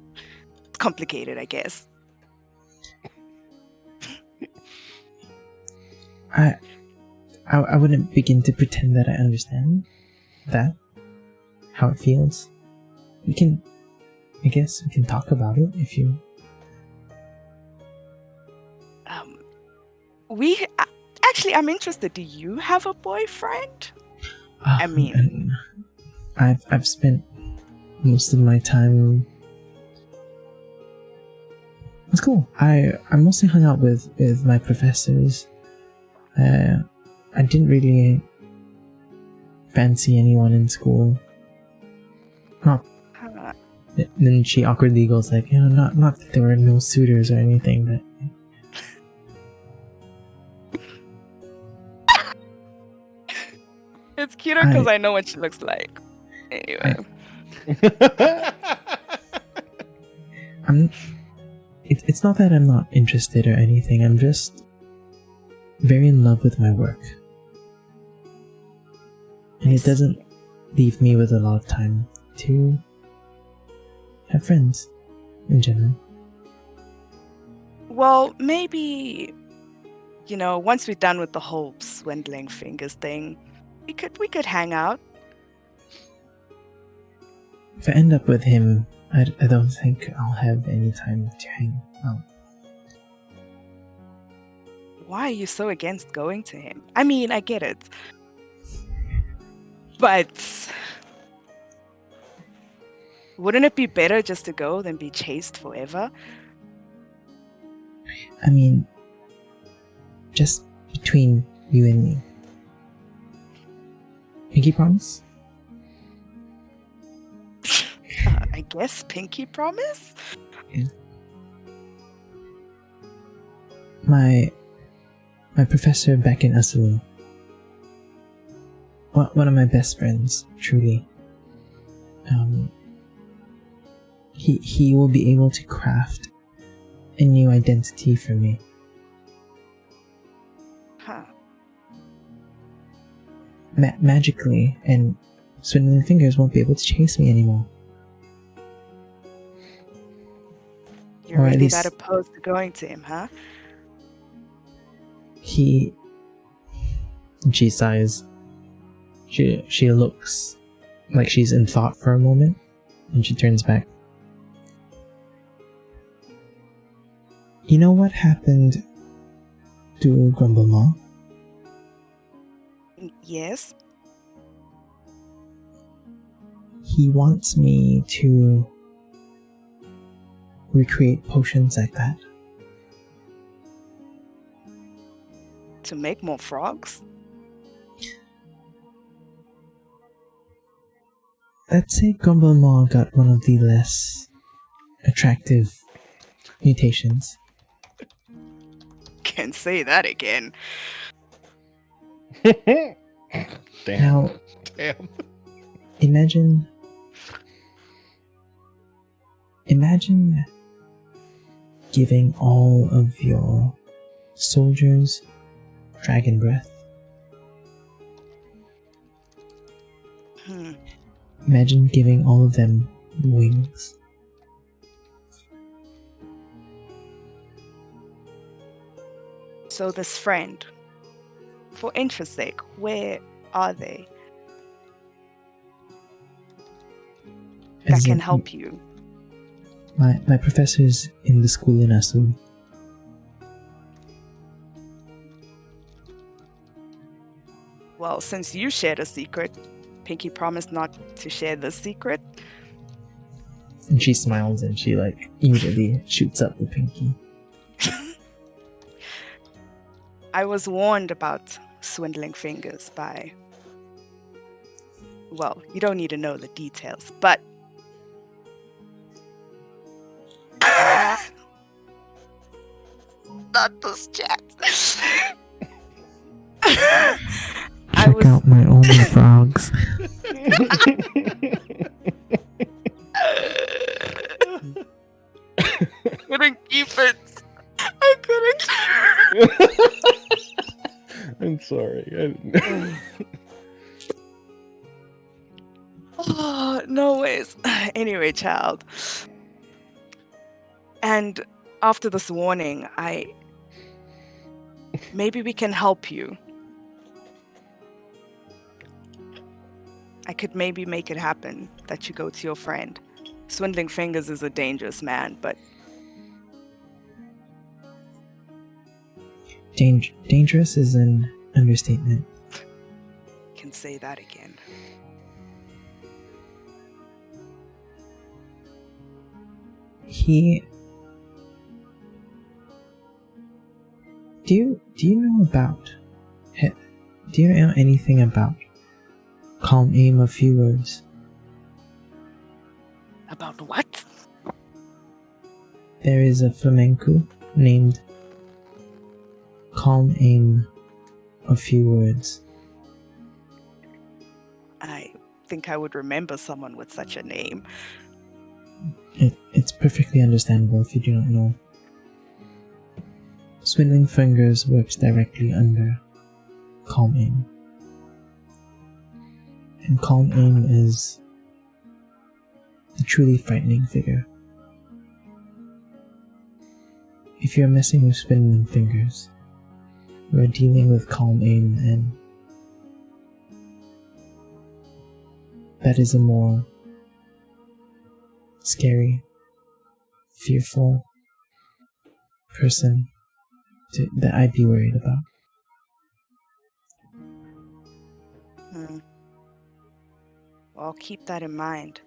complicated, I guess. I wouldn't begin to pretend that I understand that, how it feels. I guess we can talk about it if you Actually, I'm interested. Do you have a boyfriend? I mean- and I've spent most of my time. It's cool. I mostly hung out with my professors. I didn't really fancy anyone in school. Not. Huh. Then she awkwardly goes like, not that there were no suitors or anything, but. It's cuter because I know what she looks like. Anyway. It's not that I'm not interested or anything. I'm just very in love with my work, and it doesn't leave me with a lot of time to have friends in general. Well, maybe, once we're done with the whole swindling fingers thing, we could hang out. If I end up with him, I don't think I'll have any time to hang out. Why are you so against going to him? I mean, I get it. But wouldn't it be better just to go than be chased forever? I mean, just between you and me. Pinky promise? I guess pinky promise? Yeah. My professor back in Asulu, one of my best friends, truly. He will be able to craft a new identity for me. Huh. Magically, and swindling fingers won't be able to chase me anymore. You're Or at really least- that opposed to going to him, huh? She sighs. She looks like she's in thought for a moment, and she turns back. You know what happened to Grumblemore? Yes. He wants me to recreate potions like that. To make more frogs? Let's say Grumblemore got one of the less attractive mutations. Can't say that again. Damn. Now, Damn. imagine giving all of your soldiers dragon breath. Imagine giving all of them wings. So this friend, for interest's sake, where are they? That As can in, help you. My professor's in the school in Asum. Well, since you shared a secret, Pinky promised not to share this secret. And she smiles and she immediately shoots up with Pinky. I was warned about swindling fingers by... Well, you don't need to know the details, but... Not this chat. Check out my only frogs. Couldn't keep it. I couldn't keep it. I'm sorry. Oh, no ways. Anyway, child. And after this warning, maybe we can help you. I could maybe make it happen that you go to your friend. Swindling fingers is a dangerous man, but... Dangerous is an understatement. Can say that again. He... Do you know about... Do you know anything about Calm Aim a Few Words? About what? There is a flamenco named Calm Aim a Few Words. I think I would remember someone with such a name. It's perfectly understandable if you do not know. Swindling Fingers works directly under Calm Aim. And Calm Aim is a truly frightening figure. If you're messing with Swindling Fingers, you are dealing with Calm Aim, and that is a more scary, fearful person that I'd be worried about. Well, I'll keep that in mind.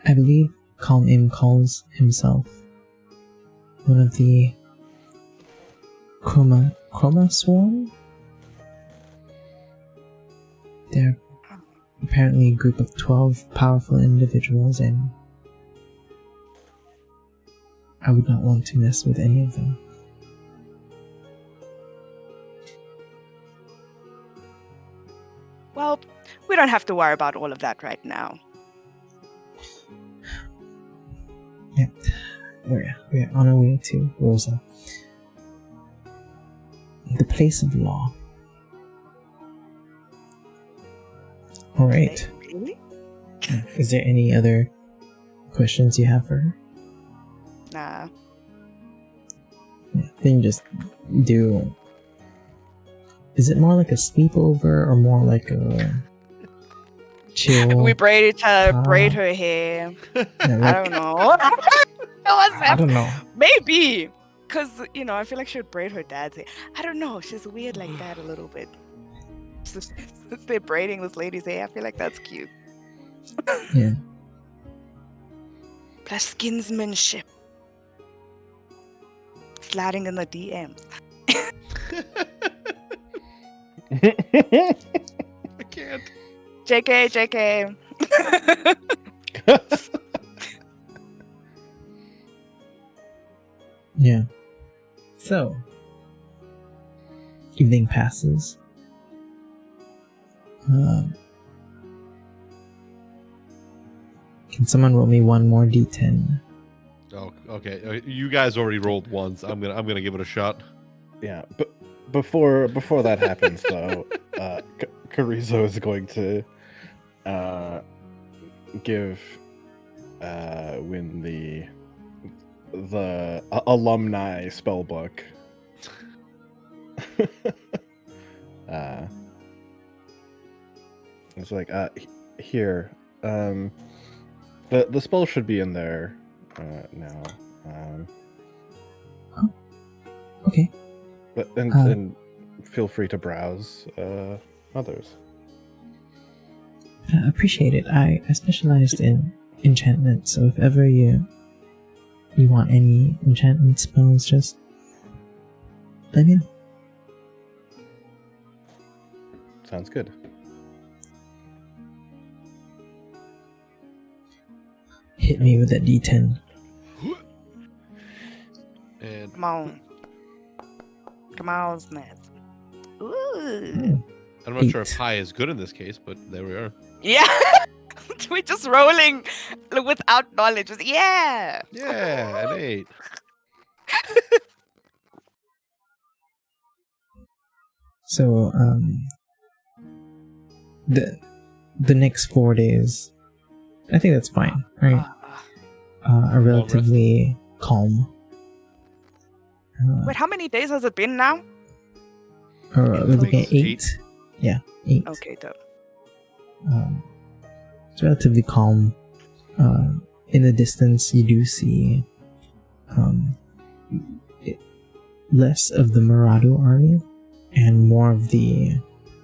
I believe Calm Aim calls himself one of the Chroma Swarm? They're apparently a group of 12 powerful individuals, and I would not want to mess with any of them. Well, we don't have to worry about all of that right now. Yeah, we're on our way to Rosa, the place of law. All right. Really? Is there any other questions you have for her? Nah. Yeah, then just do. Is it more like a sleepover or more like a chill? We braid her hair. Yeah, I don't know. I don't know. Maybe. Because, I feel like she would braid her dad's hair. I don't know. She's weird like that a little bit. Since they're braiding this lady's hair, I feel like that's cute. Yeah. Plus skinsmanship. Sliding in the DMs. I can't. JK. Yeah. So, evening passes. Can someone roll me one more d10? Oh, okay. You guys already rolled once. I'm gonna give it a shot. Yeah, but before that happens, though, Carrizo is going to give Win the alumni spellbook. It's like here. The spell should be in there now. Okay. But and feel free to browse others. Appreciate it. I specialized in enchantment, so if ever you want any enchantment spells, just let me know. Sounds good. Hit me with that d10. And Come on, Snaz. Oh, I'm not sure if 8. high is good in this case, but there we are. Yeah. We're just rolling without knowledge. Just, yeah. Yeah, an 8. So, the next 4 days, I think that's fine, right? Are relatively calm. Wait, how many days has it been now? We're looking at 8. Yeah, 8. Okay, dope. It's relatively calm. In the distance, you do see less of the Murado army and more of the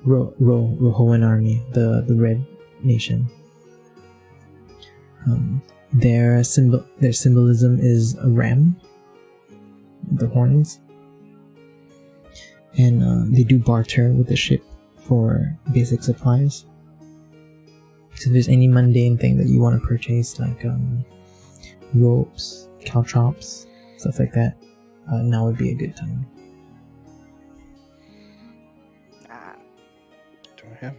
Rohoan army, the Red Nation. Their symbolism is a ram, the horns, and they do barter with the ship for basic supplies. So if there's any mundane thing that you want to purchase, like ropes, caltrops, stuff like that, now would be a good time. Do I have?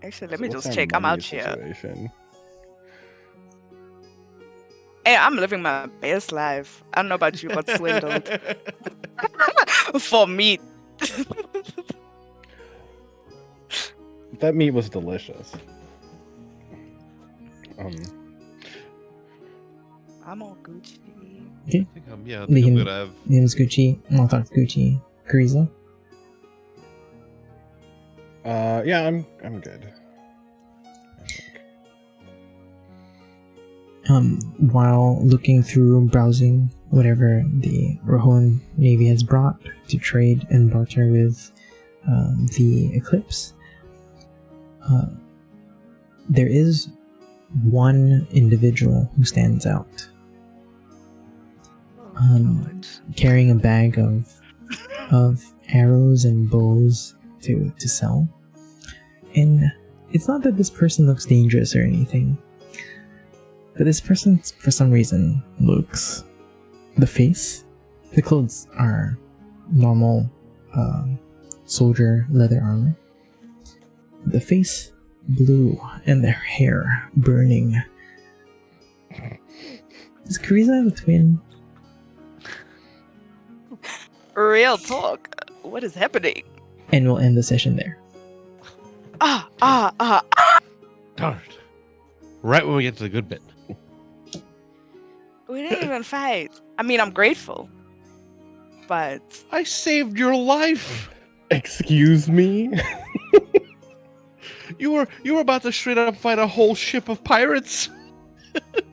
Actually, let me What's just our check. I'm money out here. situation? Hey, I'm living my best life. I don't know about you, but swindled for meat. That meat was delicious. I'm all Gucci. Okay. I think I'm gonna have. Name's Gucci. Mothok's Gucci. Kariza. Yeah, I'm good. While looking through, browsing whatever the Rohoan Navy has brought to trade and barter with the Eclipse, there is one individual who stands out, carrying a bag of arrows and bows to sell. And it's not that this person looks dangerous or anything, but this person, for some reason, looks... The clothes are normal soldier leather armor. The face, blue, and the hair burning. Does Kariza have a twin? Real talk. What is happening? And we'll end the session there. Darn it. Right when we get to the good bit. We didn't even fight. I mean, I'm grateful, but I saved your life. Excuse me? You were about to straight up fight a whole ship of pirates.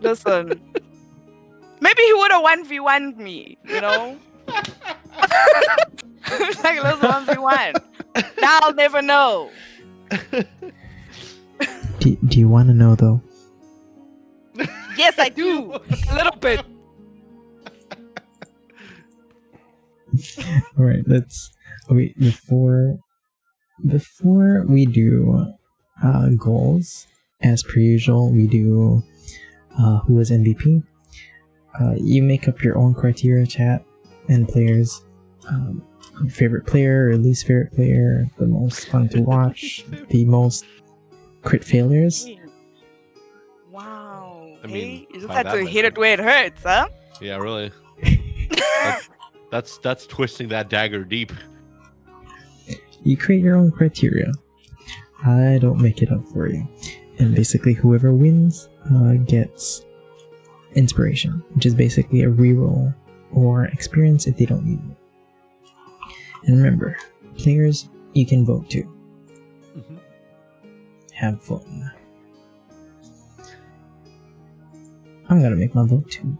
listen. Maybe he would have 1v1'd me, you know? Like, let's 1v1. Now I'll never know. Do you want to know, though? Yes, I do. A little bit. Alright, let's... Wait, before we do goals, as per usual, we do who is MVP. You make up your own criteria, chat, and players. Favorite player or least favorite player, the most fun to watch, the most crit failures. Wow. I mean, hey, you just by had that to hit it measure. where it hurts, huh? Yeah, really. That's twisting that dagger deep. You create your own criteria. I don't make it up for you. And basically whoever wins gets inspiration, which is basically a reroll or experience if they don't need it. And remember, players you can vote to. Mm-hmm. Have fun. I'm gonna make my vote too.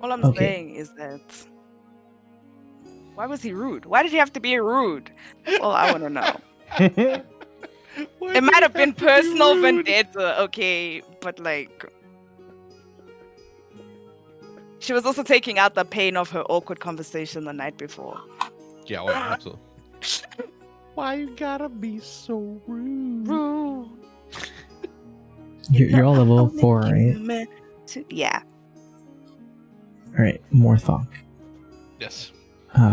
All I'm Okay. saying is that... Why was he rude? Why did he have to be rude? That's all I want to know. It might have been personal vendetta, okay, but like... She was also taking out the pain of her awkward conversation the night before. Yeah, well, absolutely. Why you gotta be so rude? Rude. You're all level 4, right? Yeah. Alright, more Thok. Yes.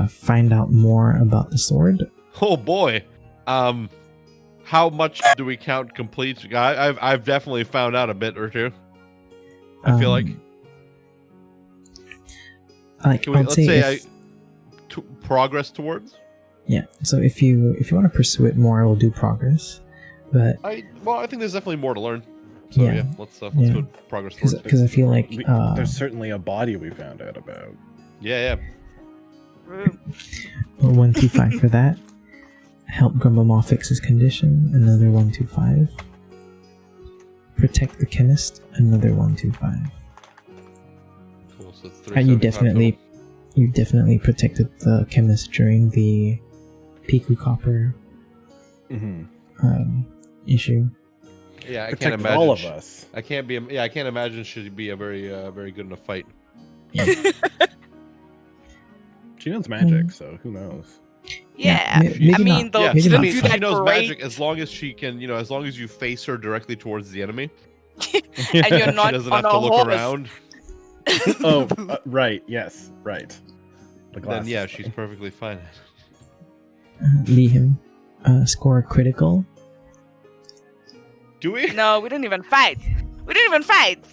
Find out more about the sword. Oh boy. How much do we count complete? I've definitely found out a bit or two. I feel like. Like, Let's say progress towards. Yeah. So if you want to pursue it more, we'll do progress. But I think there's definitely more to learn. So yeah, let's go progress towards it. because I feel like There's certainly a body we found out about. Yeah. Rude. 125 for that. Help Grumblemaw fix his condition. Another 125. Protect the chemist. Another 125. Cool. So it's You 375 definitely protected the chemist during the Piku Copper issue. total. Yeah, I can't Protect imagine all of us. I can't be. Yeah, I can't imagine she'd be a very good in a fight. She knows magic, so who knows? Yeah, maybe I mean, not. though, Maybe she not didn't do fight. She that knows great, magic as long as she can. As long as you face her directly towards the enemy, and you're she not doesn't on have a to look horse. around. Oh, right. Yes, right. The Then glasses yeah, thing. she's perfectly fine. Liam, score critical. Do we? No, we didn't even fight. We didn't even fight.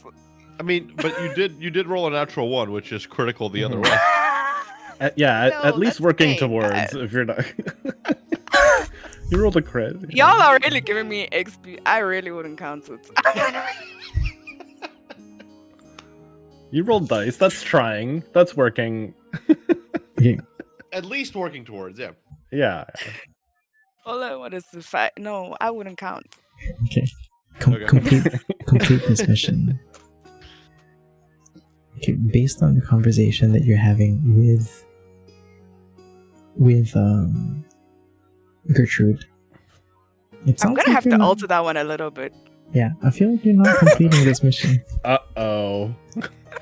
I mean, but you did roll a natural 1, which is critical the other Mhm. way. Yeah, No, at least that's working fake, towards. guys. If you're not, you rolled a crit. Y'all are really giving me XP. I really wouldn't count it. You rolled dice. That's trying. That's working. Okay. At least working towards, yeah. Yeah. All I want is to fight. No, I wouldn't count. Okay. Okay. Complete this mission. Okay, based on the conversation that you're having with Gertrude, it I'm sounds gonna like have you're to not- alter that one a little bit. Yeah, I feel like you're not completing this mission. Uh-oh.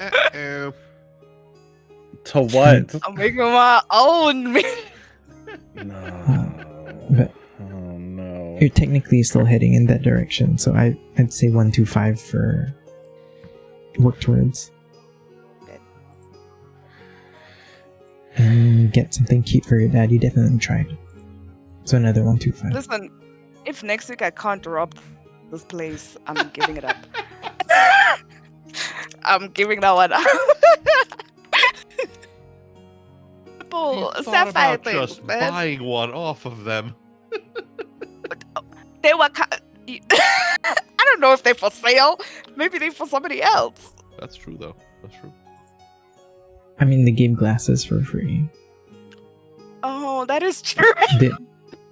Uh-oh. To what? I'm making my own. No. But Oh no. you're technically still heading in that direction, so I'd say 125 for work towards. And get something cute for your dad. You definitely tried. So another 125. Listen, if next week I can't rob this place, I'm giving it up. I'm giving that one up. People, You thought sapphire about things, just man. buying one off of them. They were. I don't know if they're for sale. Maybe they're for somebody else. That's true, though. That's true. I mean, they gave glasses for free. Oh, that is true.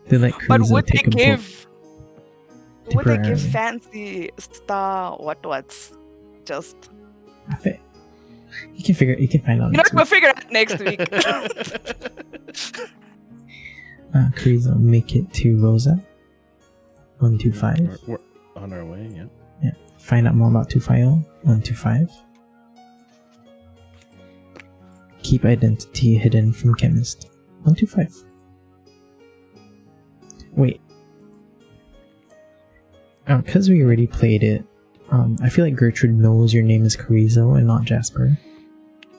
They let But Cruiser would they take a book. give? Would they give temporarily. fancy star what's? Just You can find out you know, next we'll week. figure it out next week. Cruiser, make it to Rosa. 125. We're on our way, yeah. Yeah. Find out more about 250. 125. Keep identity hidden from chemist. 125. Wait. Because we already played it, I feel like Gertrude knows your name is Carrizo and not Jasper.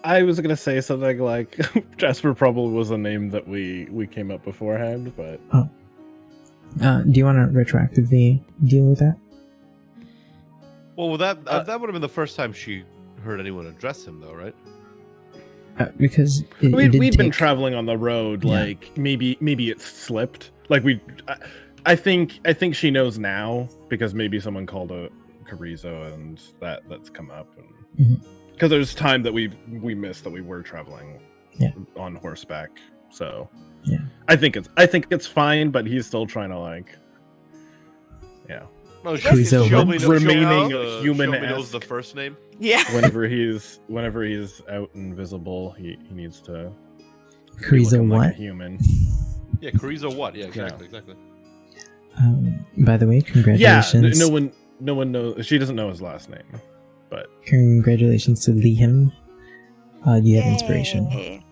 I was gonna say something like Jasper probably was a name that we came up beforehand, but Do you want to retroactively deal with that? Well, that would have been the first time she heard anyone address him, though, right? Because it did we've been take- traveling on the road. Yeah. Like maybe it slipped. Like I think she knows now because maybe someone called a Carrizo and that's come up and because there's time that we missed that we were traveling on horseback. So Yeah. I think it's fine, but he's still trying to like Oh, Carrizo, remaining human human-esque. knows the first name. Yeah. whenever he's out and visible, he needs to be Carrizo looking like what? a human. Yeah, Carrizo what? Yeah, exactly. By the way, Yeah, congratulations. no one knows. She doesn't know his last name, but Congratulations to Liam. You have inspiration. Yay.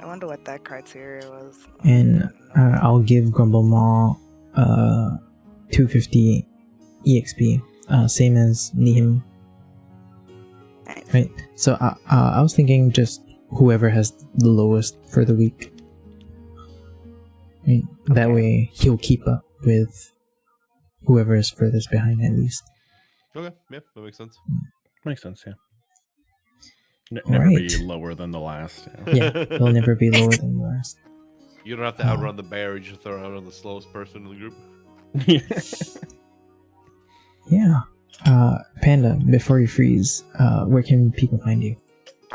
I wonder what that criteria was. And I'll give Grumble Maw 250 EXP, same as Liam. Nice. Right. So I was thinking just whoever has the lowest for the week. Right? That way he'll keep up with whoever is furthest behind at least. Okay, yeah, that makes sense. makes sense. Yeah, All never right. be lower than the last. Yeah, he'll never be lower than the last. You don't have to outrun the bear. You just throw out the slowest person in the group. Yeah. Panda, before you freeze, where can people find you?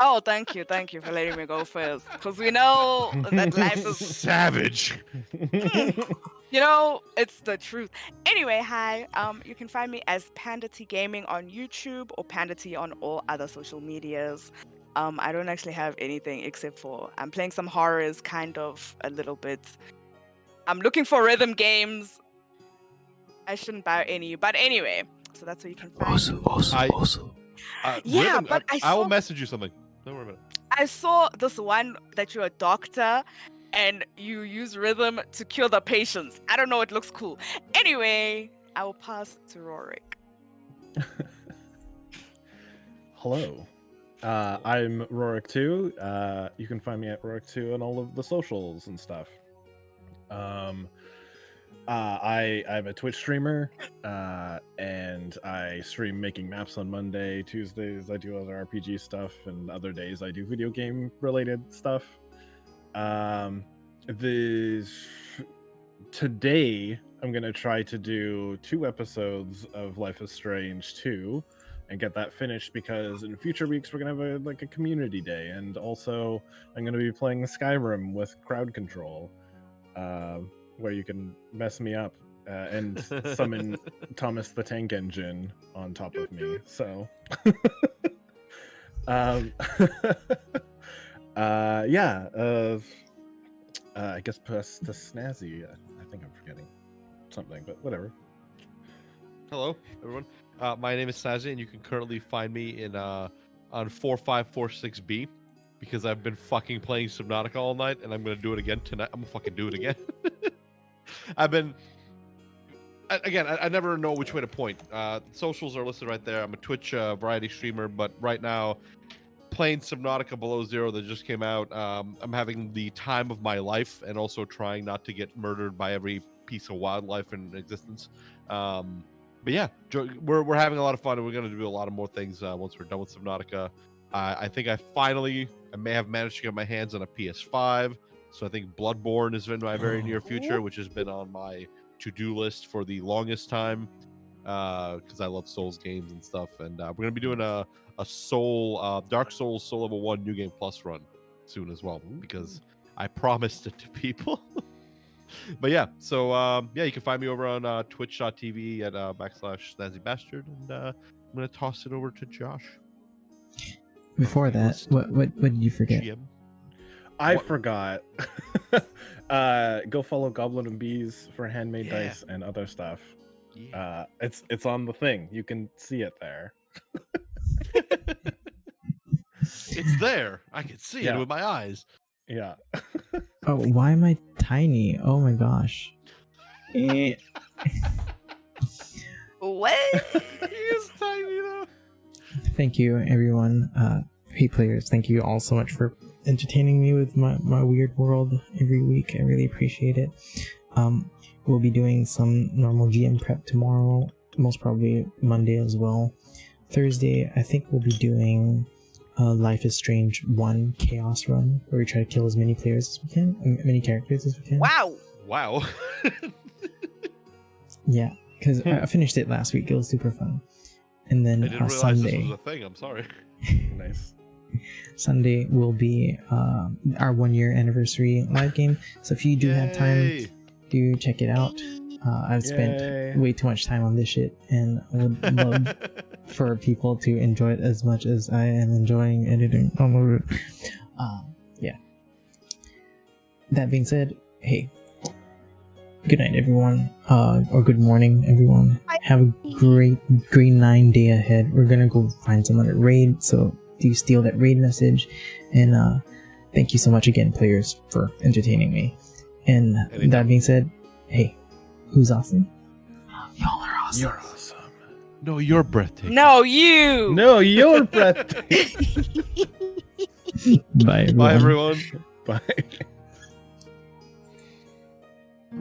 Oh, thank you for letting me go first. Because we know that life is, savage. you know, it's the truth. Anyway, hi. You can find me as Pandati Gaming on YouTube or Pandati on all other social medias. I don't actually have anything except for I'm playing some horrors, kind of a little bit. I'm looking for rhythm games. I shouldn't buy any, but anyway. So that's where you can find. Also. Yeah, Rhythm, but I will message you something. Don't worry about it. I saw this one that you're a doctor and you use rhythm to cure the patients. I don't know, it looks cool. Anyway, I will pass to Rhorik. Hello. I'm Rhorik2. You can find me at Rhorik2 on all of the socials and stuff. I'm a Twitch streamer, and I stream making maps on Monday. Tuesdays I do other RPG stuff, and other days I do video game related stuff. Today I'm gonna try to do 2 episodes of Life is Strange 2 and get that finished, because in future weeks we're gonna have a community day, and also I'm gonna be playing Skyrim with crowd control, where you can mess me up and summon Thomas the Tank Engine on top of me. So I guess plus the Snazzy. I think I'm forgetting something, but whatever. Hello, everyone. My name is Snazzy, and you can currently find me in on 4546B, because I've been fucking playing Subnautica all night, and I'm gonna do it again tonight. I'm gonna fucking do it again. I never know which way to point. Socials are listed right there. I'm a Twitch variety streamer, but right now, playing Subnautica Below Zero that just came out, I'm having the time of my life, and also trying not to get murdered by every piece of wildlife in existence. But yeah, we're having a lot of fun, and we're going to do a lot of more things once we're done with Subnautica. I think I may have managed to get my hands on a PS5, so I think Bloodborne is in my very near future, which has been on my to-do list for the longest time, because I love Souls games and stuff. And we're going to be doing a Dark Souls Soul Level 1 New Game Plus run soon as well, because I promised it to people. But yeah, so you can find me over on twitch.tv at /Snazzybastrd, and I'm going to toss it over to Josh. Before that, what did you forget? GM. I forgot. Go follow Goblin and Bees for handmade dice and other stuff. Yeah. It's on the thing. You can see it there. It's there. I can see it with my eyes. Yeah. Oh, why am I tiny? Oh my gosh. What? He is tiny though. Thank you, everyone. Hey, players, thank you all so much for entertaining me with my weird world every week. I really appreciate it. We'll be doing some normal GM prep tomorrow, most probably Monday as well. Thursday, I think we'll be doing Life is Strange 1 Chaos Run, where we try to kill as many players as we can, many characters as we can. Wow. Yeah, because I finished it last week. It was super fun. And then I didn't realize Sunday, this was a thing. I'm sorry. Nice. Sunday will be our 1-year anniversary live game. So if you do have time, do check it out. I've spent way too much time on this shit, and I would love for people to enjoy it as much as I am enjoying editing all of it. Yeah. That being said, hey, good night, everyone, or good morning, everyone. Have a great 9 day ahead. We're gonna go find some other raid, so do steal that raid message. And thank you so much again, players, for entertaining me. And that being said, hey, who's awesome? Y'all are awesome. You're awesome. No, you're breathtaking. No, you. No, you're breathtaking. Bye, everyone. Bye, everyone. Bye.